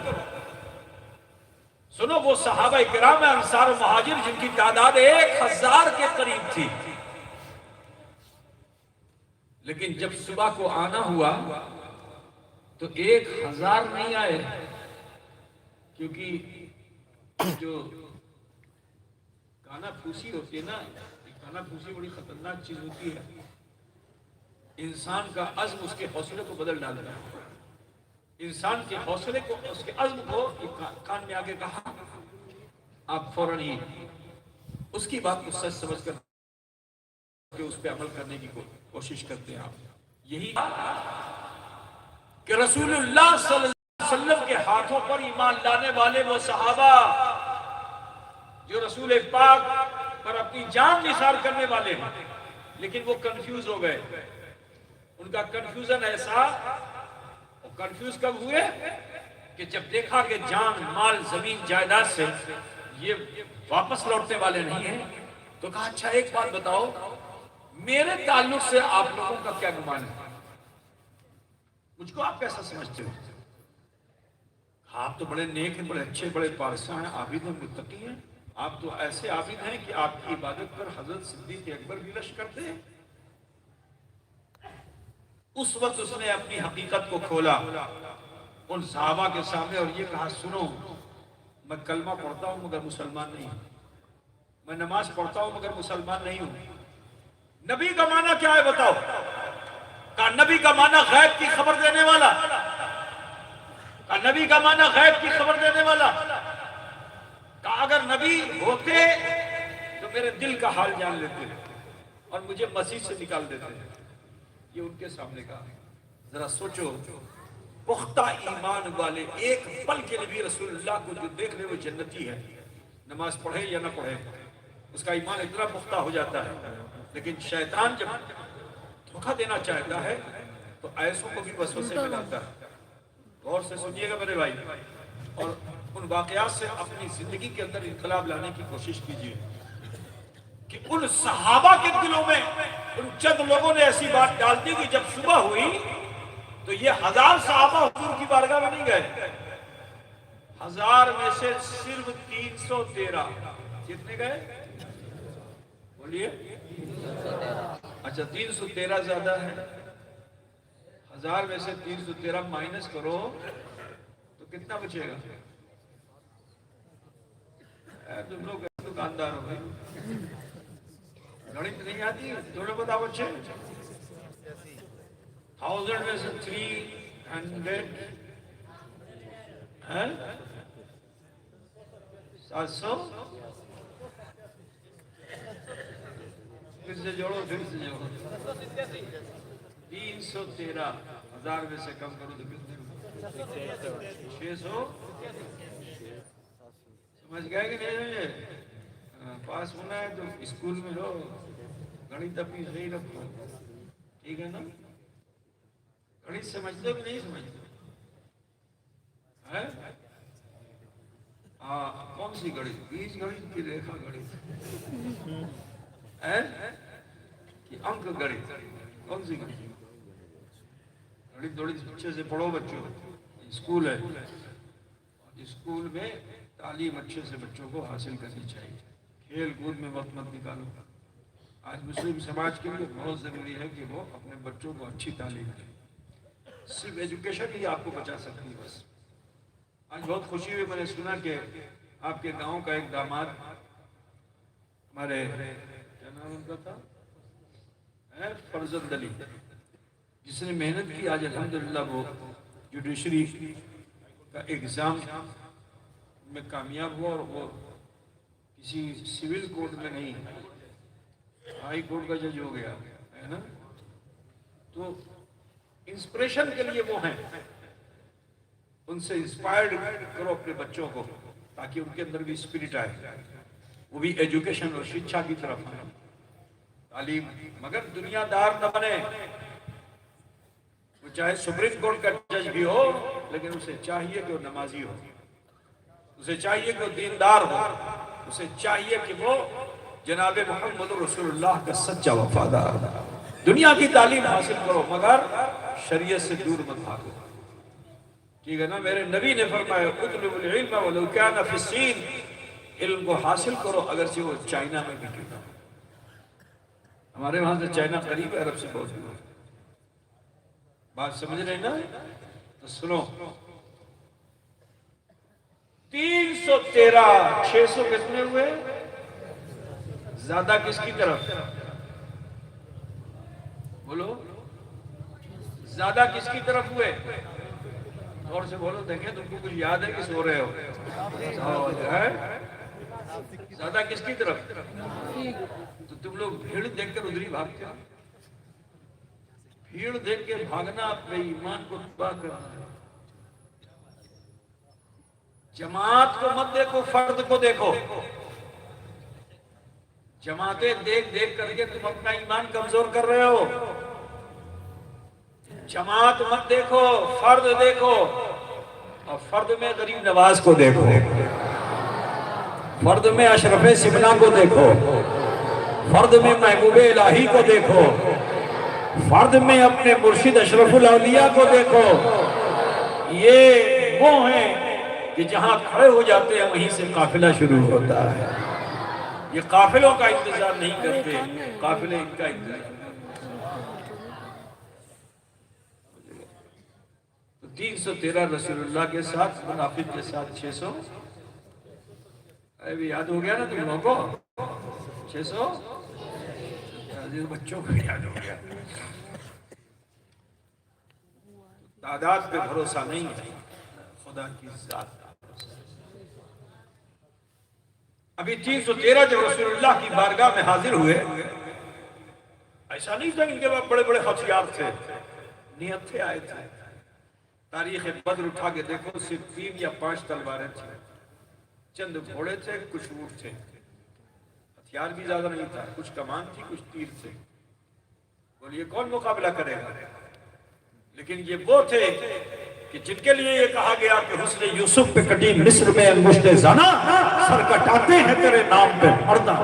S1: سنو وہ صحابہ کرام انصار و مہاجر جن کی تعداد 1000 کے قریب تھی، لیکن جب صبح کو آنا ہوا تو 1000 نہیں آئے، کیونکہ جو کانا پھوسی ہوتی ہے نا، کانا پھوسی بڑی خطرناک چیز ہوتی ہے، انسان کا عزم اس کے حوصلے کو بدل ڈالتا ہے. انسان کے حوصلے کو، اس کے عزم کو کان میں آگے کہا، آپ فوراً ہی اس کی بات کو سچ سمجھ کر کہ اس پہ عمل کرنے کی کوشش کرتے ہیں. آپ یہی کہ رسول اللہ صلی اللہ علیہ وسلم کے ہاتھوں پر ایمان لانے والے وہ صحابہ جو رسول پاک پر اپنی جان نثار کرنے والے ہیں، لیکن وہ کنفیوز ہو گئے. ان کا کنفیوژن ایسا، کنفیوز کب ہوئے کہ جب دیکھا کہ جان، مال، زمین، جائیداد سے یہ واپس لوٹنے والے نہیں ہیں، تو کہا اچھا ایک بات بتاؤ، میرے تعلق سے آپ لوگوں کا کیا گمان ہے، مجھ کو آپ کیسا سمجھتے ہو؟ آپ تو بڑے نیک ہیں، بڑے اچھے، بڑے پارسا ہیں، عابد ہیں، متقی ہیں، آپ تو ایسے عابد ہیں کہ آپ کی عبادت پر حضرت صدیق اکبر بھی رشک کرتے ہیں. اس وقت اس نے اپنی حقیقت کو کھولا ان صحابہ کے سامنے اور یہ کہا سنو، میں کلمہ پڑھتا ہوں مگر مسلمان نہیں ہوں، میں نماز پڑھتا ہوں مگر مسلمان نہیں ہوں. نبی کا معنی کیا ہے بتاؤ؟ کہا نبی کا معنی غیب کی خبر دینے والا. کہا نبی کا معنی غیب کی خبر دینے والا. کہا اگر نبی ہوتے تو میرے دل کا حال جان لیتے اور مجھے مسجد سے نکال دیتے. یہ ان کے سامنے کہا. ذرا سوچو، پختہ ایمان والے ایک پل کے نبی رسول اللہ کو جو دیکھ لے وہ جنتی ہے، نماز پڑھے یا نہ پڑھے اس کا ایمان اتنا پختہ ہو جاتا ہے. لیکن شیطان جب دھوکہ دینا چاہتا ہے تو ایسوں کو بھی وسوسے میں لاتا ہے. غور سے سنیے گا میرے بھائی، اور ان واقعات سے اپنی زندگی کے اندر انقلاب لانے کی کوشش کیجیے کہ ان صحابہ کے دلوں میں ان چند لوگوں نے ایسی بات ڈال دی کہ جب صبح ہوئی تو یہ 1000 صحابہ حضور کی بارگاہ میں نہیں گئے. 1000 میں سے صرف 313. کتنے گئے بولیے؟ اچھا 313 زیادہ ہے. 1000 میں سے 313 مائنس کرو تو کتنا بچے گا؟ تم لوگ دکاندار ہو گئے، گھڑی نہیں آتی، تمہیں بتاؤ بچے. 1000 میں سے 300 ہے 700. پھر سے جوڑو، پھر سے جوڑو. 313 1000 میں سے کم کرو تو کتنے؟ 600. سمجھ گئے کہ نہیں سمجھے؟ پاس ہونا ہے تو اسکول میں لو، گھڑی تپی صحیح رکھو، ٹھیک ہے نا؟ گھڑی سمجھتے ہو کہ نہیں سمجھتے؟ کون سی گھڑی؟ بیج گھڑی کی ریکھا گھڑی کہ انک گھڑی؟ کون سی گھڑی؟ گھڑی تھوڑی اچھے سے پڑھو بچوں. اسکول ہے، اسکول میں تعلیم اچھے سے بچوں کو حاصل کرنی چاہیے، کھیل کود میں وقت مت نکالو۔ آج مسلم سماج کے لیے بہت ضروری ہے کہ وہ اپنے بچوں کو اچھی تعلیم دیں، صرف ایجوکیشن ہی آپ کو بچا سکتی ہے بس۔ آج بہت خوشی ہوئی، میں نے سنا کہ آپ کے گاؤں کا ایک داماد، ہمارے کیا نام ان کا تھا، فرزند علی، جس نے محنت کی، آج الحمدللہ وہ جوڈیشری کا ایگزام میں کامیاب ہوا، اور وہ کسی سول کورٹ میں نہیں، ہائی کورٹ کا جج ہو گیا ہے نا۔ تو انسپریشن کے لیے وہ ہیں، ان سے انسپائرڈ کرو اپنے بچوں کو، تاکہ ان کے اندر بھی اسپرٹ آئے، وہ بھی ایجوکیشن اور شکشا کی طرف آئے، تعلیم۔ مگر دنیا دار نہ بنے، وہ چاہے سپریم کورٹ کا جج بھی ہو، لیکن اسے چاہیے کہ وہ نمازی ہو، اسے چاہیے کہ وہ دیندار ہو، اسے چاہیے کہ وہ جناب محمد رسول اللہ کا سچا وفادار ہو۔ دنیا کی تعلیم حاصل کرو، مگر شریعت سے دور مت بھاگو، ٹھیک ہے نا۔ میرے نبی نے فرمایا اطلب العلم ولو کان فی الصین، علم کو حاصل کرو اگرچہ وہ چائنا میں بھی کیوں نہ ہو۔ ہمارے وہاں سے چائنا قریب ہے، عرب سے بہت دور۔ بات سمجھ رہے نا؟ تو سنو، 313، 600 کتنے ہوئے؟ زیادہ کس کی طرف؟ بولو، زیادہ کس کی طرف ہوئے؟ اور سے بولو، دیکھیں تم کو کچھ یاد ہے کہ سو رہے ہو؟ زیادہ کس کی طرف؟ تو تم لوگ بھیڑ دیکھ کر ادھری بھاگتے ہو، بھیڑ دیکھ کے بھاگنا اپنے ایمان کو تباہ کرنا ہے۔ جماعت کو مت دیکھو، فرد کو دیکھو۔ جماعتیں دیکھ دیکھ کر کے تم اپنا ایمان کمزور کر رہے ہو۔ جماعت مت دیکھو، فرد دیکھو، اور فرد میں غریب نواز کو دیکھو، فرد میں اشرف سمنا کو دیکھو، فرد میں محبوب الہی کو دیکھو، فرد میں اپنے مرشد اشرف الاولیاء کو دیکھو۔ یہ وہ ہیں کہ جہاں کھڑے ہو جاتے ہیں وہیں سے قافلہ شروع ہوتا ہے۔ یہ قافلوں کا انتظار نہیں کرتے، قافلے ان کا انتظار کرتے۔ 313 رسول اللہ کے ساتھ، منافق کے ساتھ 600۔ ابھی یاد ہو گیا نا تم لوگوں کو؟ 600 بچوں کو یاد ہو گیا۔ تعداد پہ بھروسہ نہیں ہے، خدا کی ذات کا بھروسہ۔ ابھی 313 جب رسول اللہ کی بارگاہ میں حاضر ہوئے، ایسا نہیں تھا ان کے پاس بڑے بڑے ہتھیار تھے، نیت سے آئے تھے۔ تاریخ بدر اٹھا کے دیکھو، صرف 3 یا 5 تلواریں تھیں، چند گھوڑے تھے، کچھ اونٹ تھے، ہتھیار بھی زیادہ نہیں تھا، کچھ کمان تھی، کچھ تیر تھے۔ بولیے کون مقابلہ کرے گا؟ لیکن یہ وہ تھے کہ جن کے لیے یہ کہا گیا کہ حسن یوسف پہ کٹی مصر میں انگشت زنا، سر کٹاتے ہیں تیرے نام پہ مردہ۔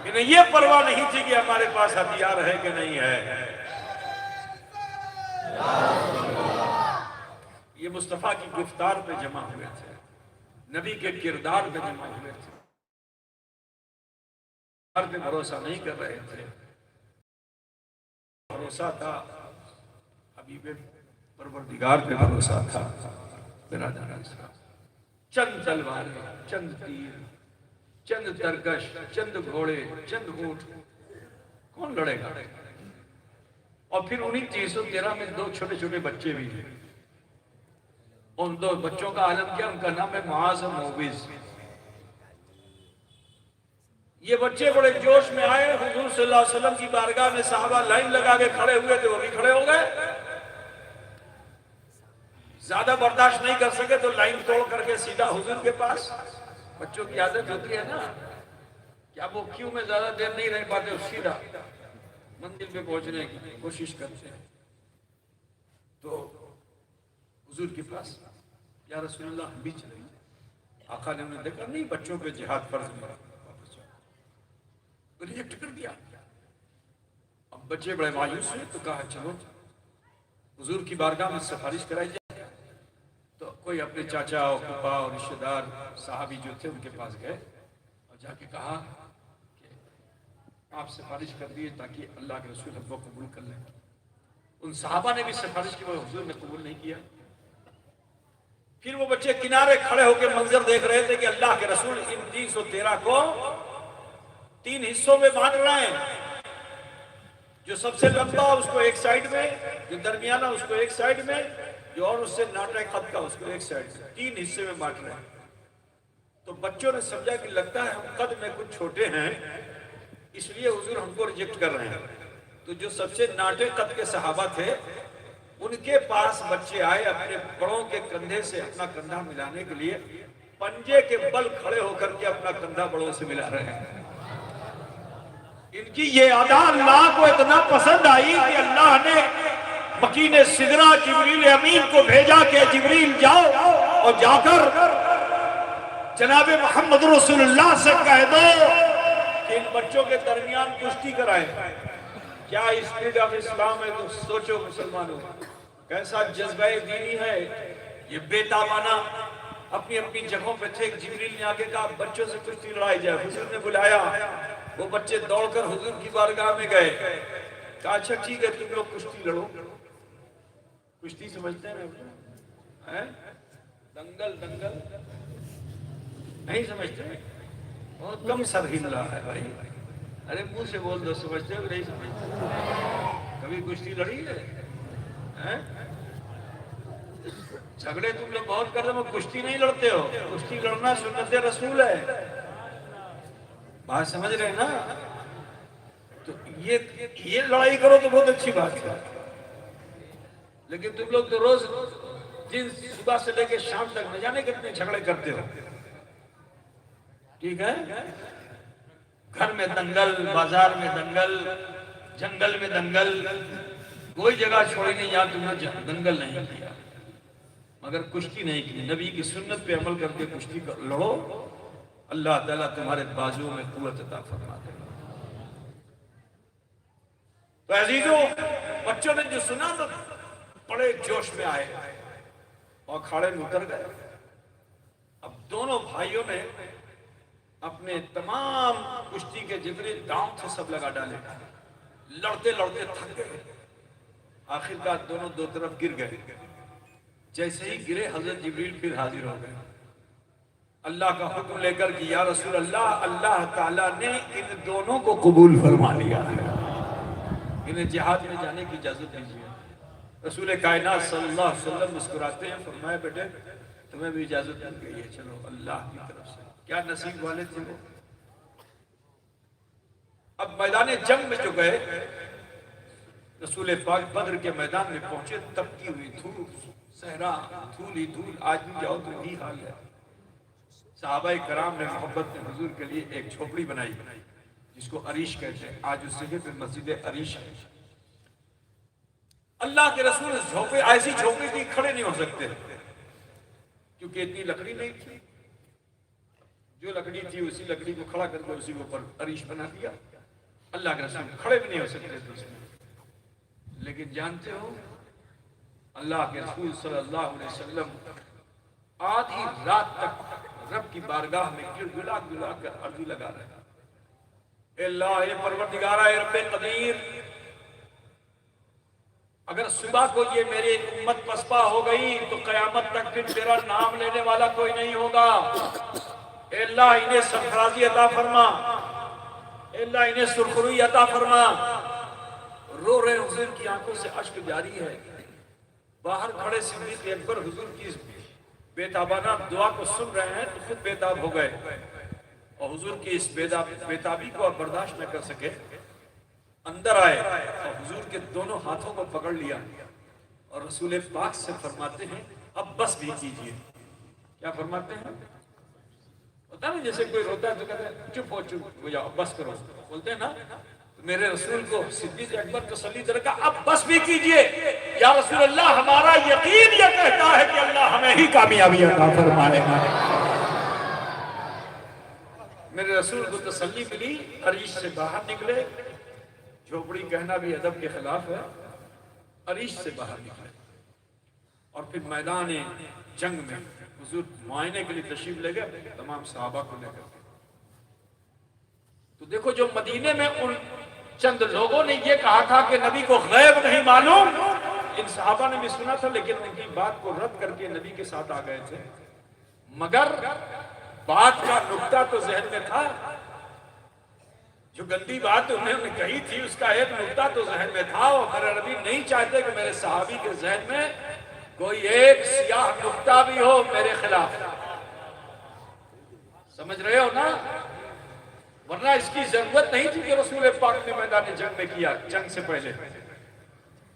S1: انہیں یہ پرواہ نہیں تھی کہ ہمارے پاس ہتھیار ہے کہ نہیں ہے۔ یہ مصطفیٰ کی گفتار پہ جمع ہوئے تھے، نبی کے کردار پہ جمع ہوئے تھے، پہ بھروسہ نہیں کر رہے تھے۔ بھروسہ تھا حبیب پروردگار پہ بھروسہ تھا۔ برادران صاحب، چند تلواریں، چند تیر، چند ترکش، چند گھوڑے، چند اونٹ، کون لڑے گا؟ اور پھر انہی 313 میں 2 چھوٹے چھوٹے بچے بھی ہیں۔ ان 2 بچوں کا عالم کیا؟ ان کا نام ہے معاذ و موبز۔ یہ بچے بڑے جوش میں آئے، حضور صلی اللہ علیہ وسلم کی بارگاہ میں صحابہ لائن لگا کے کھڑے ہوئے تھے، وہ بھی کھڑے ہو گئے۔ زیادہ برداشت نہیں کر سکے تو لائن توڑ کر کے سیدھا حضور کے پاس۔ بچوں کی عادت ہوتی ہے نا کہ اب وہ کیوں میں زیادہ دیر نہیں رہ پاتے، سیدھا منزل پہ پہنچنے کی کوشش کرتے ہیں۔ تو حضور کے پاس، یا رسول اللہ ہم بھی چلیں گے۔ آقا نے انہیں دیکھا، نہیں بچوں پہ جہاد فرض نہیں، ریجیکٹ کر دیا۔ اب بچے بڑے مایوس ہوئے تو کہا چلو حضور کی بارگاہ میں سفارش کرائی جائے۔ تو کوئی اپنے چاچا اور پھپھا اور رشتہ دار صحابی جو تھے ان کے پاس گئے اور جا کے کہا کہ آپ سفارش کر دیے تاکہ اللہ کے رسول ہم کو قبول کر لیں۔ ان صحابہ نے بھی سفارش کی، وہ حضور نے قبول نہیں کیا۔ پھر وہ بچے کنارے کھڑے ہو کے منظر دیکھ رہے تھے کہ اللہ کے رسول ان 313 کو 3 حصوں میں بانٹ رہے ہیں، جو سب سے لمبا اس کو ایک سائیڈ میں، جو درمیانہ اس کو ایک سائیڈ میں، جو اور اس سے ناٹے خط کا اس کو ایک سائیڈ میں، 3 حصے میں بانٹ رہے ہیں۔ تو بچوں نے سمجھا کہ لگتا ہے ہم قد میں کچھ چھوٹے ہیں، اس لیے حضور ہم کو ریجیکٹ کر رہے ہیں۔ تو جو سب سے ناٹے قد کے صحابہ تھے ان کے پاس بچے آئے، اپنے بڑوں کے کندھے سے اپنا کندھا ملانے کے لیے پنجے کے بل کھڑے ہو کر کے اپنا کندھا بڑوں سے ملا رہے ہیں۔ ان کی یہ ادا اللہ کو اتنا پسند آئی کہ اللہ نے مکین سدرہ جبریل امین کو بھیجا کہ جبریل جاؤ اور جا کر جناب محمد رسول اللہ سے کہہ دو کہ ان بچوں کے درمیان کشتی کرائیں۔ کیا اسپرٹ آف اسلام ہے؟ تو سوچو مسلمانوں، کیسا جذبہ دینی ہے یہ بیتابانہ۔ اپنی اپنی جگہوں پہ تھے، جبریل نے آگے کہا بچوں سے کشتی لڑائی جائے۔ حضور نے بلایا، وہ بچے دوڑ کر حضور کی بارگاہ میں گئے، کہا اچھا ٹھیک ہے تم لوگ کشتی لڑو۔ کشتی سمجھتے ہیں؟ دنگل دنگل نہیں سمجھتے؟ بہت کم سر ہل رہا ہے بھائی، ارے منہ سے بول دو، سمجھتے ہو نہیں سمجھتے؟ کبھی کشتی لڑی ہے؟ جھگڑے تم لوگ بہت کرتے ہو، کشتی نہیں لڑتے ہو۔ کشتی لڑنا سنت رسول ہے، بات سمجھ رہے نا؟ تو یہ لڑائی کرو تو بہت اچھی بات ہے، لیکن تم لوگ تو روز دن صبح سے لے کے شام تک نہ جانے کتنے جھگڑے کرتے ہو۔ ٹھیک ہے، گھر میں دنگل، بازار میں دنگل، جنگل میں دنگل، کوئی جگہ چھوڑی نہیں جہاں تم نے دنگل نہیں کیا، مگر کشتی نہیں کی۔ نبی کی سنت پہ عمل کر کے کشتی لڑو، اللہ تعالیٰ تمہارے بازوؤں میں قوت عطا فرما دے گا۔ تو عزیزوں، بچوں نے جو سنا تو بڑے جوش میں آئے اور کھاڑے میں اتر گئے۔ اب دونوں بھائیوں نے اپنے تمام کشتی کے جتنے داؤں تھے سب لگا ڈالے، لڑتے لڑتے تھک گئے، آخرکار دونوں دو طرف گر گئے۔ جیسے ہی گرے حضرت جبریل پھر حاضر ہو گئے، اللہ کا حکم لے کر کہ یا رسول اللہ، اللہ تعالیٰ نے ان دونوں کو قبول فرما لیا ہے، انہیں جہاد میں جانے کی اجازت دیجیے۔ رسول کائنات صلی اللہ علیہ وسلم مسکراتے ہیں، فرمایا بیٹے تمہیں بھی اجازت مل گئی ہے، چلو اللہ کی طرف سے۔ کیا نصیب والے تھے وہ۔ اب میدان جنگ میں جو گئے، رسول پاک بدر کے میدان میں پہنچے، تپتی ہوئی دھوپ، صحرا، دھول ہی دھول، آج بھی جاؤ تو یہی حال ہے۔ صحابہ کرام نے محبت میں حضور کے لیے ایک جھوپڑی بنائی جس کو عریش کہتے ہیں، آج اس جگہ پہ مسجد عریش ہے۔ اللہ کے رسول اس جھوپڑی، ایسی جھوپڑی تھی کھڑے نہیں ہو سکتے کیونکہ اتنی لکڑی نہیں تھی، جو لکڑی تھی اسی لکڑی کو کھڑا کر کے اسی کے اوپر عریش بنا دیا۔ اللہ کے رسول کھڑے بھی نہیں ہو سکتے تھے اس میں، لیکن جانتے ہو اللہ کے رسول صلی اللہ علیہ وسلم آدھی رات تک رب کی بارگاہ میں گلا گلا کر عرضی لگا رہے ہیں، اے اللہ، اے پروردگارہ، اے رب قدیر، اگر صبح کو یہ میری امت پسپا ہو گئی تو قیامت تک پھر تیرا نام لینے والا کوئی نہیں ہوگا۔ اے اللہ انہیں سرفرازی عطا فرما، اے اللہ انہیں سرخروئی عطا فرما۔ رو رہے حضور کی آنکھوں سے اشک جاری ہے، باہر کھڑے صدیق اکبر حضور کی بیتابانہ دعا کو سن رہے ہیں تو خود بیتاب ہو گئے، اور حضور کی اس بیتابی کو اب برداشت نہ کر سکے، اندر آئے اور حضور کے دونوں ہاتھوں کو پکڑ لیا اور رسول پاک سے فرماتے ہیں اب بس بھی کیجئے۔ کیا فرماتے ہیں؟ ہوتا نا جیسے کوئی روتا ہے تو کہتے ہیں چپ ہو جاؤ، بس کرو، بولتے ہیں نا، میرے رسول کو صدیق اکبر تسلی دے رہا، اب بس بھی کیجئے یا رسول اللہ، ہمارا یقین یہ کہتا ہے کہ اللہ ہمیں ہی کامیابی عطا فرمائے گا۔ میرے رسول کو تسلی ملی، عریش سے باہر نکلے، جھوپڑی کہنا بھی ادب کے خلاف ہے، عریش سے باہر نکلے اور پھر میدان جنگ میں حضور معائنے کے لیے تشریف لے گئے تمام صحابہ کو لے کر. تو دیکھو جو مدینے میں ان چند لوگوں نے یہ کہا تھا کہ نبی کو غیب نہیں معلوم، ان صحابہ نے بھی سنا تھا لیکن ان کی بات کو رد کر کے نبی کے ساتھ آ گئے تھے. مگر بات کا نقطہ تو ذہن میں تھا، جو گندی بات انہوں نے کہی تھی اس کا ایک نقطہ تو ذہن میں تھا، اور میرے نبی نہیں چاہتے کہ میرے صحابی کے ذہن میں کوئی ایک سیاہ نقطہ بھی ہو میرے خلاف. سمجھ رہے ہو نا؟ ورنہ اس کی ضرورت نہیں تھی کہ رسول پاک نے میدان جنگ میں کیا. جنگ سے پہلے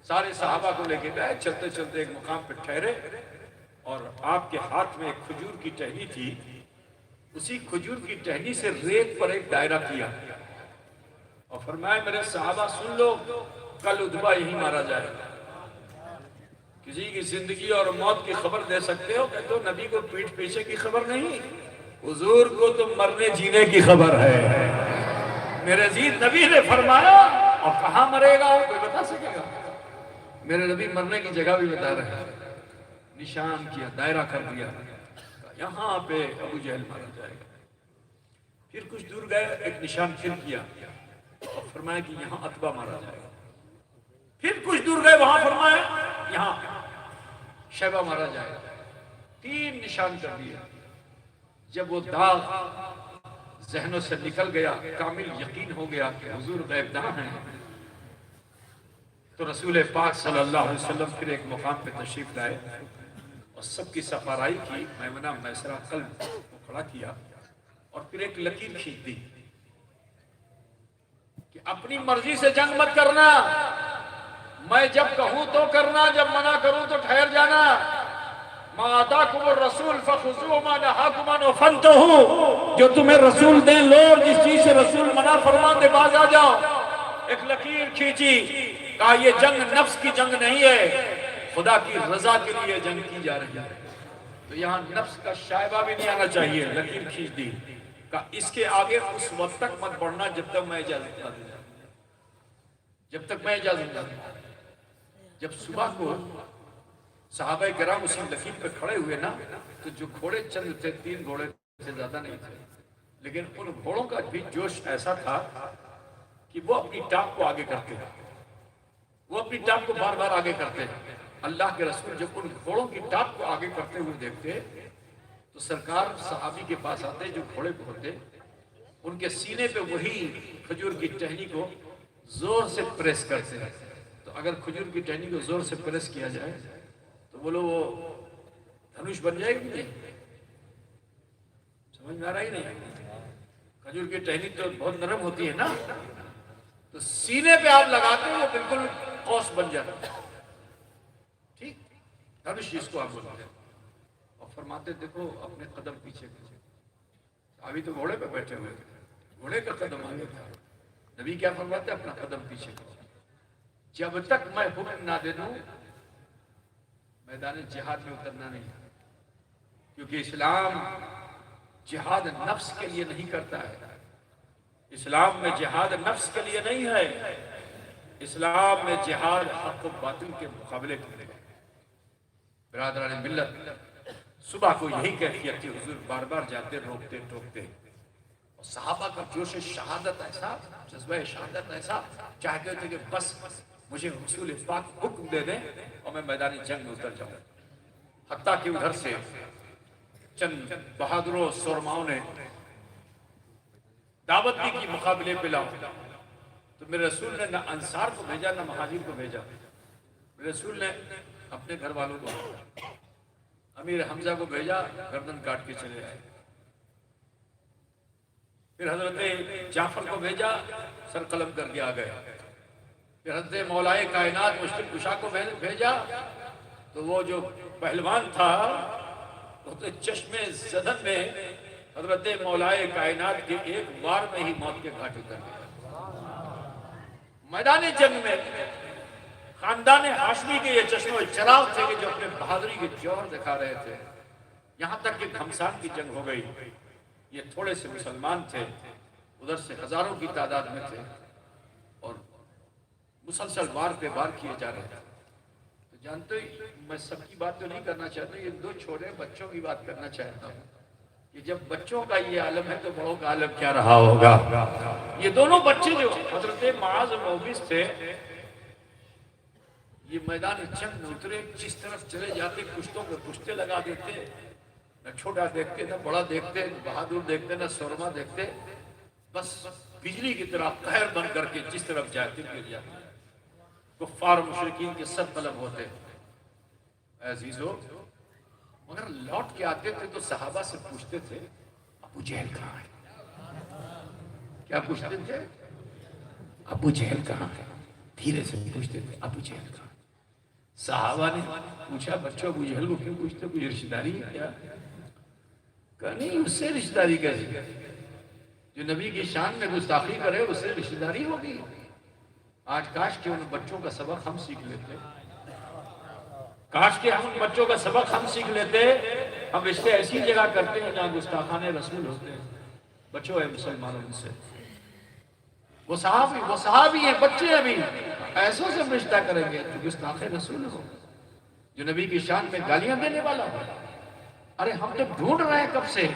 S1: سارے صحابہ کو لے کے گئے، چلتے چلتے ایک مقام پہ ٹھہرے اور آپ کے ہاتھ میں ایک کھجور کی ٹہنی تھی. اسی کھجور کی ٹہنی سے ریت پر ایک دائرہ کیا اور فرمایا میرے صحابہ سن لو، کل ادبا یہی مارا جائے گا. کسی کی زندگی اور موت کی خبر دے سکتے ہو کہ تو نبی کو پیٹھ پیچھے کی خبر نہیں، حضور کو تو مرنے جینے کی خبر ہے. میرے عزیز نبی نے فرمایا، اور کہاں مرے گا کوئی بتا سکے گا؟ میرے نبی مرنے کی جگہ بھی بتا رہے ہیں. نشان کیا، دائرہ کر دیا، یہاں پہ ابو جہل مارا جائے گا. پھر کچھ دور گئے، ایک نشان پھر کیا اور فرمایا کہ یہاں عتبہ مارا جائے گا. پھر کچھ دور گئے، وہاں فرمایا یہاں شیبہ مارا جائے گا. 3 نشان کر دیا. جب وہ داغ ذہنوں سے نکل گیا، کامل یقین ہو گیا کہ حضور غیب داں ہیں، تو رسول پاک صلی اللہ علیہ وسلم پھر ایک مقام پہ تشریف لائے اور سب کی سفارائی کی. میمنہ میسرہ قلب کو کھڑا کیا اور پھر ایک لکیر کھینچ دی کہ اپنی مرضی سے جنگ مت کرنا، میں جب کہوں تو کرنا، جب منع کروں تو ٹھہر جانا. ما آتاکم الرسول فخذوہ وما نہاکم عنہ فانتہوا، جو تمہیں رسول دیں لو، جس چیز سے رسول منع فرمان دے باز آ جاؤ. ایک لکیر کھینچی، کہا یہ جنگ نفس کی جنگ نہیں ہے، خدا کی رضا کے لیے جنگ کی جا رہی ہے. تو یہاں نفس کا شائبہ بھی نہیں آنا چاہیے. لکیر کھینچ دی، کہا اس کے آگے اس وقت تک مت بڑھنا جب تک میں اجازت نہ دوں، جب تک میں اجازت نہ دوں. جب صبح کو صحابہ کرام اسی لکیر پہ کھڑے ہوئے نا، تو جو گھوڑے چند تھے، 3 گھوڑے سے زیادہ نہیں تھے، لیکن ان گھوڑوں کا بھی جوش ایسا تھا کہ وہ اپنی ٹانگ کو آگے کرتے ہیں، وہ اپنی ٹانگ کو بار بار آگے کرتے ہیں. اللہ کے رسول جب ان گھوڑوں کی ٹانگ کو آگے کرتے ہوئے دیکھتے تو سرکار صحابی کے پاس آتے جو گھوڑے پہ ہوتے، ان کے سینے پہ وہی کھجور کی ٹہنی کو زور سے پریس کرتے ہیں. تو اگر کھجور کی ٹہنی کو زور سے پریس کیا جائے تو بولو وہ دھنوش بن جائے گی نہیں؟ سمجھ میں آ رہا ہی نہیں. کھجور کی ٹہنی تو بہت نرم ہوتی ہے نا، تو سینے پہ آپ لگاتے ہو وہ بالکل قوس بن جاتا ہے. ٹھیک، دھنوش جس کو آپ بولتے ہیں. اور فرماتے دیکھو اپنے قدم پیچھے کرو. ابھی تو گھوڑے پہ بیٹھے ہوئے تھے، گھوڑے کا قدم آگے تھا. نبی کیا فرماتے؟ اپنا قدم پیچھے کرو. جب تک میں حکم نہ دے دوں میدان جہاد میں اترنا نہیں، کیونکہ اسلام جہاد نفس کے لیے نہیں کرتا ہے. اسلام میں جہاد نفس کے لیے نہیں ہے، اسلام میں جہاد حق و باطل کے مقابلے کے لیے. برادران ملت، صبح کو یہی کیفیت تھی، حضور بار بار جاتے، روکتے ٹوکتے. اور صحابہ کا جوش شہادت ایسا، جذبہ شہادت ایسا، چاہتے تھے کہ بس مجھے رسول پاک حکم دے دیں اور میں میدان جنگ میں اتر جاؤں. حتیٰ کہ ادھر سے چند بہادروں سورماؤں نے دعوت دی کی مقابلے پہ لاؤ. تو میرے رسول نے نہ انصار کو بھیجا نہ مہاجر کو بھیجا. میرے رسول نے اپنے گھر والوں کو، امیر حمزہ کو بھیجا، گردن کاٹ کے چلے آئے. پھر حضرت جعفر کو بھیجا، سر قلم کر کے آ گئے. پھر حضرت مولائے کائنات مشکل کشا کو بھیجا، تو وہ جو پہلوان تھا وہ تو چشمے زدن میں حضرت مولائے کائنات کے ایک وار میں ہی موت کے گھاٹ اتر گیا. میدان جنگ میں خاندان ہاشمی کے یہ چشمے چراغ تھے کہ جو اپنے بہادری کے جوہر دکھا رہے تھے. یہاں تک کہ گھمسان کی جنگ ہو گئی. یہ تھوڑے سے مسلمان تھے، ادھر سے ہزاروں کی تعداد میں تھے، اور مسلسل وار پہ وار کیے جا رہے تھے.
S2: جانتے ہی میں سب کی بات تو نہیں کرنا چاہتا، یہ دو چھوٹے بچوں کی بات کرنا چاہتا ہوں کہ جب بچوں کا یہ عالم ہے تو بڑوں کا عالم کیا رہا ہوگا۔ یہ دونوں بچے جو حضرت معاذ اور موبس تھے، یہ میدان جنگ میں اترے، جس طرف چلے جاتے کشتوں کو کشتے لگا دیتے، نہ چھوٹا دیکھتے نہ بڑا دیکھتے، نہ بہادر دیکھتے نہ سورما دیکھتے، بس بجلی کی طرح قہر بن کر کے جس طرف جاتے گر جاتے، کفار مشرکین کے سر قلم ہوتے۔ عزیزو، مگر لوٹ کے آتے تھے تو صحابہ سے پوچھتے تھے ابو جہل کہاں ہے؟ کیا پوچھتے تھے؟ ابو جہل کہاں ہے؟ دھیرے سے پوچھتے تھے ابو جہل کہاں ہے؟ صحابہ نے پوچھا بچوں ابو جہل کو کیوں پوچھتے، کوئی رشتہ داری ہے کیا؟ کہا نہیں، اس سے رشتہ داری کیسی، جو نبی کی شان میں گستاخی کرے اس سے رشتہ داری ہوگی۔ آج کاش کہ ان بچوں کا سبق ہم سیکھ لیتے، کاش کہ ہم بچوں کا سبق ہم سیکھ لیتے۔ ہم رشتے ایسی جگہ کرتے ہیں جہاں گستاخان رسول ہوتے ہیں۔ بچوں ہے مسلمانوں ان سے، وہ صحابی ہیں، بچے ہیں، ابھی ایسوں سے رشتہ کریں گے جو گستاخ رسول ہو، جو نبی کی شان میں گالیاں دینے والا ہو۔ ارے ہم تو ڈھونڈ رہے ہیں کب سے،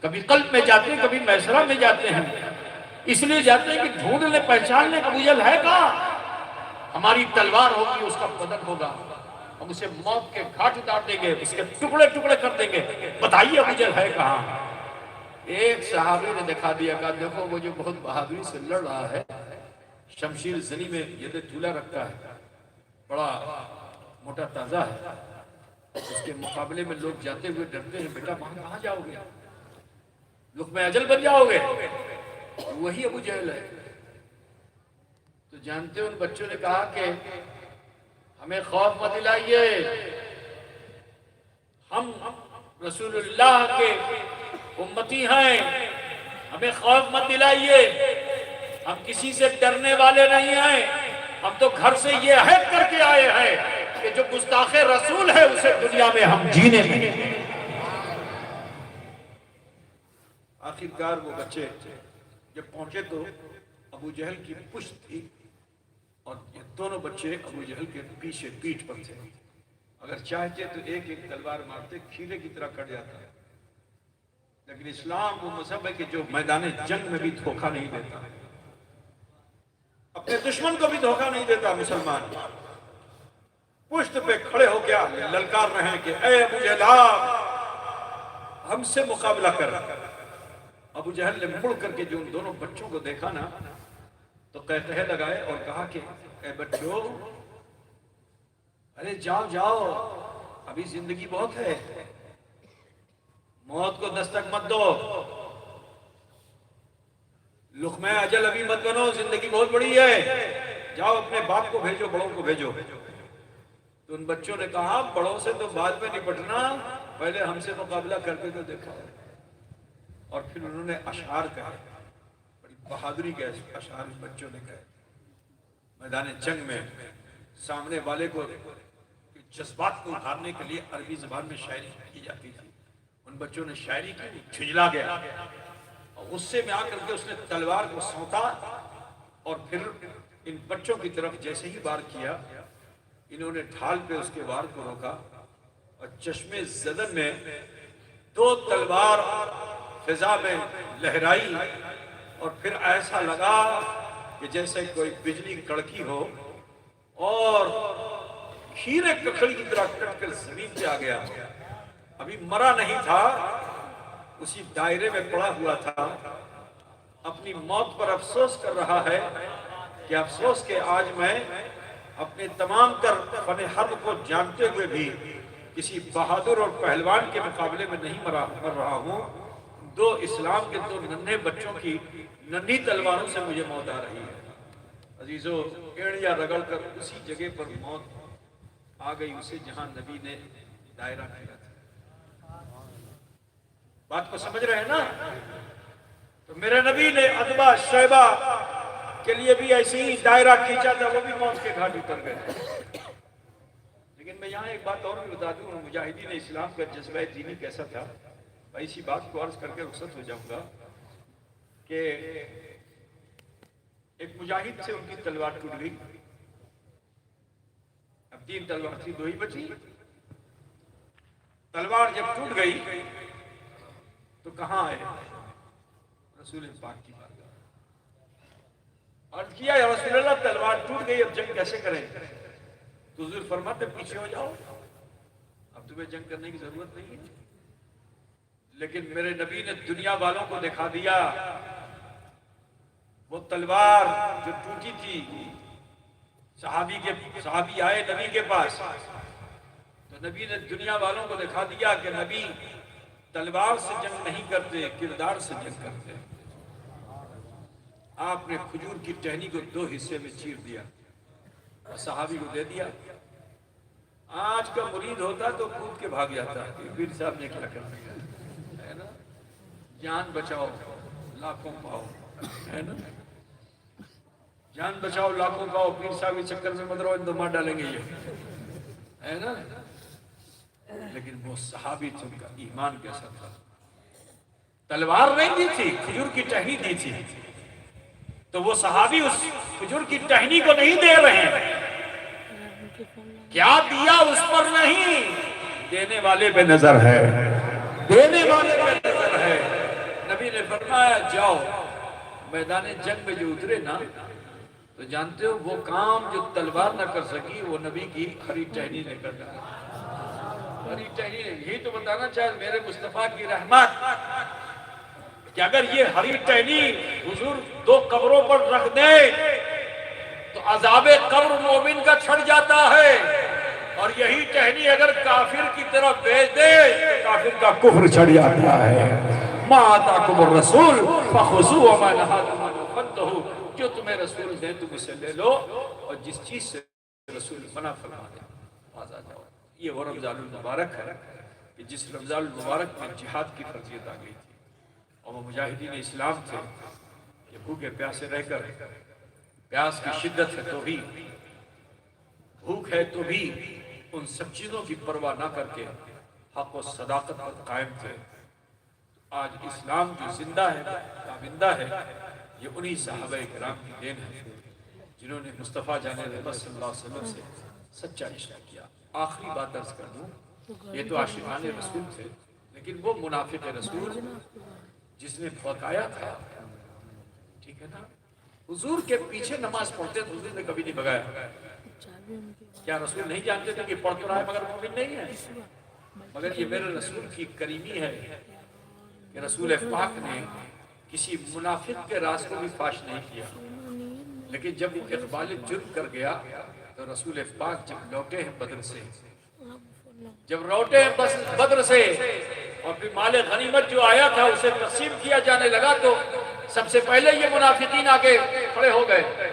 S2: کبھی قلب میں جاتے ہیں کبھی میسرہ میں جاتے ہیں، اس لیے جاتے ہیں کہ ڈھونڈ لیں، پہچان لیں کہ ابو جہل ہے کہاں۔ ہماری تلوار ہوگی، اس کا بدن ہوگا، ہم اسے موت کے گھاٹ اتار دیں گے، اس کے ٹکڑے ٹکڑے کر دیں گے، بتائیے ابو جہل ہے کہاں۔ ایک صحابی نے دکھا دیا، کہا دیکھو وہ جو بہت بہادری سے لڑ رہا ہے، شمشیر زنی میں یہ جھولا رکھتا ہے، بڑا موٹا تازہ ہے، اس کے مقابلے میں لوگ جاتے ہوئے ڈرتے ہیں، بیٹا وہاں کہاں جاؤ گے، لقمہ اجل بن جاؤ گے، وہی ابو جہل ہے۔ تو جانتے ان بچوں نے کہا کہ ہمیں خوف مت دلائیے، ہم رسول اللہ کے امتی ہیں، ہمیں خوف مت دلائیے، ہم کسی سے ڈرنے والے نہیں ہیں، ہم تو گھر سے یہ عہد کر کے آئے ہیں کہ جو گستاخ رسول ہے اسے دنیا میں ہم جینے دیں۔ آخرکار وہ بچے جب پہنچے تو ابو جہل کی پشت تھی اور یہ دونوں بچے ابو جہل کے پیچھے پیٹھ پر تھے، اگر چاہتے تو ایک ایک تلوار مارتے کھیرے کی طرح کٹ جاتا ہے، لیکن اسلام وہ مذہب ہے کہ جو میدان جنگ میں بھی دھوکہ نہیں دیتا، اپنے دشمن کو بھی دھوکہ نہیں دیتا۔ مسلمان پشت پہ کھڑے ہو گیا للکار رہے ہیں کہ اے ابو جہل ہم سے مقابلہ کر۔ ابو جہل نے مڑ کر کے جو ان دونوں بچوں کو دیکھا نا تو قہقہے لگائے اور کہا کہ اے بچوں، ارے جاؤ جاؤ، ابھی زندگی بہت ہے، موت کو دستک مت دو، لقمہ اجل ابھی مت بنو، زندگی بہت بڑی ہے، جاؤ اپنے باپ کو بھیجو، بڑوں کو بھیجو۔ تو ان بچوں نے کہا بڑوں سے تو بعد میں نپٹنا، پہلے ہم سے مقابلہ کرتے تو دیکھا۔ اور پھر انہوں نے اشعار کہے، بڑی بہادری کے اشعار ان بچوں نے کہے، میدان جنگ میں سامنے والے کو جذبات کو ابھارنے کے لیے عربی زبان میں شاعری کی جاتی تھی۔ ان بچوں نے شاعری کی، جھنجلا گیا اور غصے میں آ کر کے اس نے تلوار کو سونتا اور پھر ان بچوں کی طرف جیسے ہی وار کیا، انہوں نے ڈھال پہ اس کے وار کو روکا اور چشمے زدن میں دو تلوار فضا میں لہرائی اور پھر ایسا لگا کہ جیسے کوئی بجلی کڑکی ہو اور کھیرے ککڑی کی طرح کٹ کر زمین پہ آ گیا۔ ابھی مرا نہیں تھا، اسی دائرے میں پڑا ہوا تھا، اپنی موت پر افسوس کر رہا ہے کہ افسوس کہ آج میں اپنے تمام تر فن حرب کو جانتے ہوئے بھی کسی بہادر اور پہلوان کے مقابلے میں نہیں مر رہا ہوں۔ دو اسلام کے دو ننھے بچوں کی ننھی تلواروں سے مجھے موت آ رہی ہے۔ عزیزو، ایڑیاں رگڑ کر اسی جگہ پر موت آ گئی اسے جہاں نبی نے دائرہ کیا تھا۔ بات کو سمجھ رہے ہیں نا؟ تو میرے نبی نے عتبہ شیبہ کے لیے بھی ایسی ہی دائرہ کھینچا تھا، وہ بھی موت کے گھاٹ اتر گئے۔ لیکن میں یہاں ایک بات اور بھی بتا دوں، مجاہدین اسلام کا جذبہ دینی کیسا تھا، میں اسی بات کو عرض کر کے رخصت ہو جاؤں گا کہ ایک مجاہد سے ان کی تلوار ٹوٹ گئی، اب
S1: 3 تلوار تھی 2 ہی بچی. تلوار جب ٹوٹ گئی تو کہاں آئے؟ رسول پاک کی بات. عرض کیا یا رسول اللہ تلوار ٹوٹ گئی اب جنگ کیسے کریں؟ تو حضور فرماتے پیچھے ہو جاؤ، اب تمہیں جنگ کرنے کی ضرورت نہیں ہے. لیکن میرے نبی نے دنیا والوں کو دکھا دیا وہ تلوار جو ٹوٹی تھی. صحابی آئے نبی کے پاس تو نبی نے دنیا والوں کو دکھا دیا کہ نبی تلوار سے جنگ نہیں کرتے، کردار سے جنگ کرتے. آپ نے کھجور کی ٹہنی کو 2 حصے میں چیر دیا اور صحابی کو دے دیا. آج کا مرید ہوتا تو کود کے بھاگ جاتا کہ پیر صاحب نے کیا کرنا ہے نا، جان بچاؤ لاکھوں پاؤ، ہے نا، جان بچاؤ لاکھوں پاؤ، پیر صاحب کے چکر میں مت رہو ان تو مار ڈالیں گے یہ، ہے نا. لیکن وہ صحابی تھے، ان کا ایمان کیسا تھا. تلوار نہیں دی تھی، کھجور کی ٹہنی دی تھی. تو وہ صحابی اس کھجور کی ٹہنی کو نہیں دے رہے ہیں، کیا دیا اس پر نہیں، دینے والے پہ نظر ہے، دینے والے پہ نظر ہے. نبی نے فرمایا جاؤ میدان جنگ میں جو اترے نا تو جانتے ہو وہ کام جو تلوار نہ کر سکی وہ نبی کی ہری ٹہنی نے کر دیا. ہری ٹہنی نے یہی تو بتانا چاہے میرے مصطفیٰ کی رحمت کہ اگر یہ ہری ٹہنی حضور 2 قبروں پر رکھ دے تو عذاب قبر مومن کا چھڑ جاتا ہے، اور یہی ٹہنی اگر کافر کی طرف بھیج دے تو کافر کا کفر چھڑ جاتا ہے. ما آتاکم الرسول فخذوہ وما نہاکم عنہ فانتہوا. جو تمہیں رسول دے تم اسے لے لو، اور جس چیز سے رسول منع فرما دے باز آ جاؤ. یہ وہ رمضان المبارک ہے کہ جس رمضان المبارک میں جہاد کی فرضیت آ گئی تھی، اور وہ مجاہدین اسلام تھے کہ بھوکے پیاسے رہ کر، پیاس کی شدت ہے تو بھی، بھوک ہے تو بھی ان سب چیزوں کی پرواہ نہ کر کے حق و صداقت پر قائم تھے. آج اسلام جو زندہ ہے، کابندہ ہے، یہ انہی صحابہ کرام کی دین ہے جنہوں نے مصطفیٰ جان رحمت صلی اللہ علیہ وسلم سے سچا عشق کیا. آخری بات عرض کر دوں، یہ تو عاشقان رسول تھے، لیکن وہ منافق رسول جس نے بھڑکایا تھا، ٹھیک ہے نا، حضور کے پیچھے نماز پڑھتے تو حضور نے کبھی نہیں بھگایا. کیا رسول نہیں جانتے تھے کہ پڑھ تو رہا ہے مگر مومن نہیں ہے؟ مگر یہ میرے رسول کی کریمی ہے کہ رسول پاک نے کسی منافق کے راز کو بھی فاش نہیں کیا. لیکن جب وہ اقبال جرم کر گیا تو رسول پاک جب لوٹے ہیں بدر سے، جب لوٹے ہیں بدر سے اور پھر مال غنیمت جو آیا تھا اسے تقسیم کیا جانے لگا تو سب سے پہلے یہ منافقین آگے کھڑے ہو گئے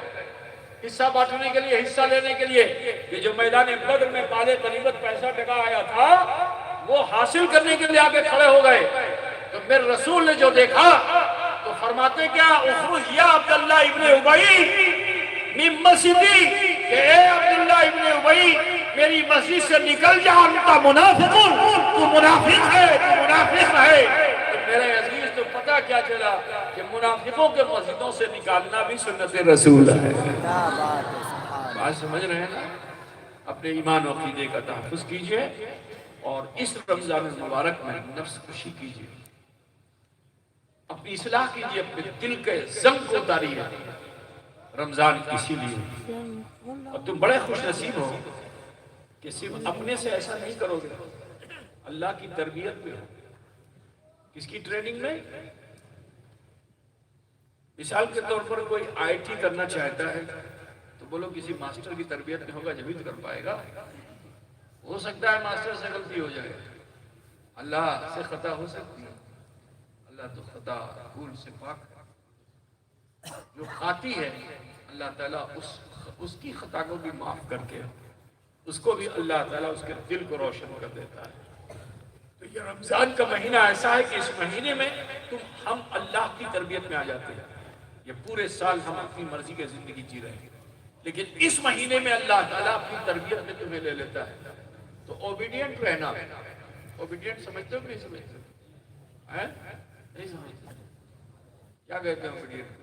S1: حصہ بانٹنے کے لیے، حصہ لینے کے لیے. کہ جو میدان بدر میں مال غنیمت پیسہ ٹکا آیا تھا وہ حاصل کرنے کے لیے آگے کھڑے ہو گئے. تو میرے رسول نے جو دیکھا تو فرماتے کیا، اخرج یا عبداللہ ابن ابی من مسجدی، کہ اے عبداللہ ابن ابی میری مسجد سے نکل جا، انتا منافق، تو منافق ہے، تو منافق ہے. تو میرے عزیز تو پتہ کیا چلا کہ منافقوں کے مسجدوں سے نکالنا بھی سنت رسول ہے. بات سمجھ رہے ہیں نا؟ اپنے ایمان و عقیدے کا تحفظ کیجئے اور اس رمضان المبارک میں نفس کشی کیجئے، اپنی اصلاح کیجئے، اپنے دل کے زنگ کو اتاریے. رمضان اسی لیے، اور تم بڑے خوش نصیب ہو کہ صرف اپنے سے ایسا نہیں کرو گے، اللہ کی تربیت میں ہو. کس کی ٹریننگ میں؟ مثال کے طور پر کوئی آئی ٹی کرنا چاہتا ہے تو بولو کسی ماسٹر کی تربیت میں ہوگا جبھی تو کر پائے گا. ہو سکتا ہے ماسٹر سے غلطی ہو جائے، اللہ سے خطا ہو سکتی ہے، اللہ تو خطا بھول سے پاک ہے. جو خاطی ہے اللہ تعالیٰ اس کی خطا کو بھی معاف کر کے اس کو بھی اللہ تعالیٰ اس کے دل کو روشن کر دیتا ہے. تو یہ رمضان کا مہینہ ایسا ہے کہ اس مہینے میں ہم اللہ کی تربیت میں آ جاتے ہیں. یہ پورے سال ہم اپنی مرضی کی زندگی جی رہے ہیں، لیکن اس مہینے میں اللہ تعالیٰ اپنی تربیت میں تمہیں لے لیتا ہے. تو اوبیڈینٹ رہنا. اوبیڈینٹ سمجھتے ہو کہ نہیں سمجھتے؟ نہیں سمجھتے؟ کیا کہتے ہیں اوبیڈینٹ؟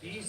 S2: 30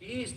S2: 30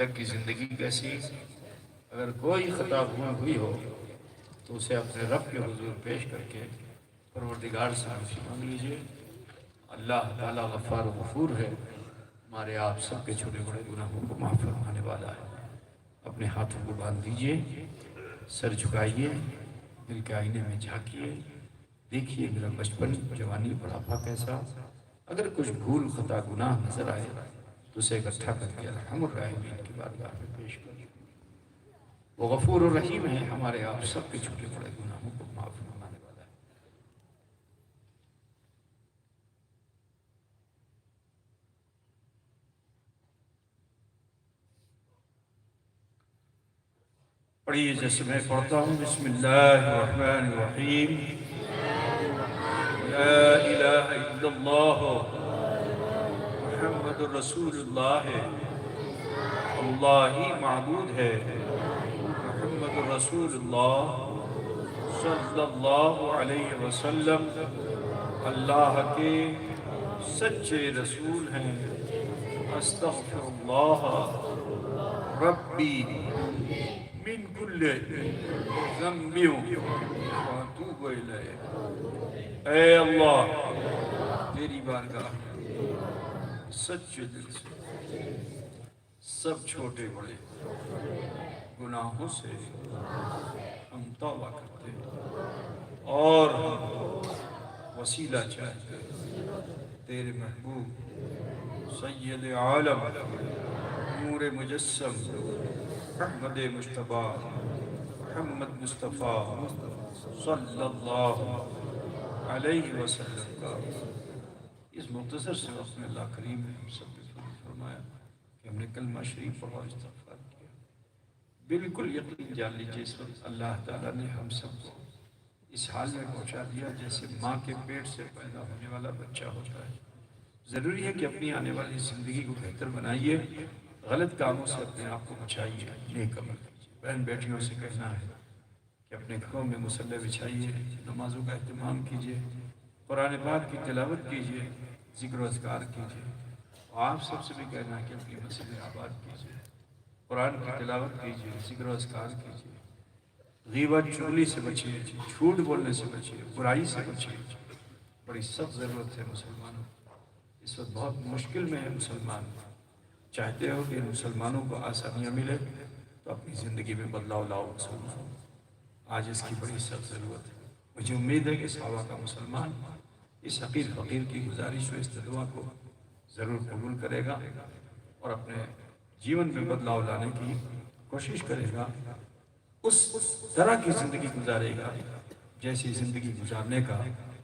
S2: تک کی زندگی کیسی، اگر کوئی خطا بھول ہوئی ہو تو اسے اپنے رب کے حضور پیش کر کے پروردگار سے معافی مانگ لیجیے۔ اللہ تعالیٰ غفار و غفور ہے، ہمارے آپ سب کے چھوٹے بڑے گناہوں کو معاف فرمانے والا ہے۔ اپنے ہاتھوں کو باندھ دیجیے، سر جھکائیے، دل کے آئینے میں جھانکیے، دیکھیے میرا بچپن، جوانی، بڑھاپا کیسا۔ اگر کچھ بھول خطا گناہ نظر آئے تو اسے اکٹھا کر کے ارحم الراحمین کی بارگاہ میں پیش کر۔ وہ غفور الرحیم ہے، ہمارے آپ سب کے چھوٹے بڑے گناہوں کو معاف فرمانے والا ہے۔ پڑھیے جیسے میں پڑھتا ہوں، بسم اللہ الرحمن الرحیم۔ لا الہ الا اللہ محمد الرسول اللہ، اللہ ہی معبود ہے، محمد الرسول اللہ صلی اللہ علیہ وسلم اللہ کے سچے رسول ہیں۔ استغفر اللہ ربی من کل ذنب واتوب الیہ۔ اے اللہ، تیری بارگاہ سچے دل سے سب چھوٹے بڑے گناہوں سے ہم توبہ کرتے ہیں اور وسیلہ چاہتے ہیں تیرے محبوب سید عالم نور مجسم محمد مصطفیٰ محمد مصطفیٰ صلی اللہ علیہ وسلم کا اس مختصر سے وقت میں اللہ کریم نے ہم سب کے فرمایا کہ ہم نے کلمہ شریف پڑھا، استغفار کیا۔ بالکل یقین جان لیجیے اس وقت اللہ تعالیٰ نے ہم سب کو اس حال میں پہنچا دیا جیسے ماں کے پیٹ سے پیدا ہونے والا بچہ ہوتا ہے۔ ضروری ہے کہ اپنی آنے والی زندگی کو بہتر بنائیے، غلط کاموں سے اپنے آپ کو بچائیے، نیک عمل کیجیے۔ بہن بیٹیوں سے کہنا ہے کہ اپنے گھروں میں مصلی بچھائیے، نمازوں کا اہتمام کیجیے، قرآن پاک کی تلاوت کیجیے، ذکر و اذکار کیجیے۔ آپ سب سے بھی کہنا ہے کہ اپنی مسجدیں آباد کیجیے، قرآن کی تلاوت کیجیے، ذکر و اذکار کیجیے، غیبت چغلی سے بچیے، جھوٹ بولنے سے بچیے، برائی سے بچیے۔ بڑی سخت ضرورت ہے مسلمانوں، اس وقت بہت مشکل میں ہے مسلمان۔ چاہتے ہو کہ مسلمانوں کو آسانیاں ملے تو اپنی زندگی میں بدلاؤ لاؤ مسلمان، آج اس کی بڑی سخت ضرورت ہے۔ مجھے امید ہے کہ صحابہ کا مسلمان اس حقیر فقیر کی گزارش و استدعا کو ضرور قبول کرے گا اور اپنے جیون میں بدلاؤ لانے کی کوشش کرے گا، اس طرح کی زندگی گزارے گا جیسی زندگی گزارنے کا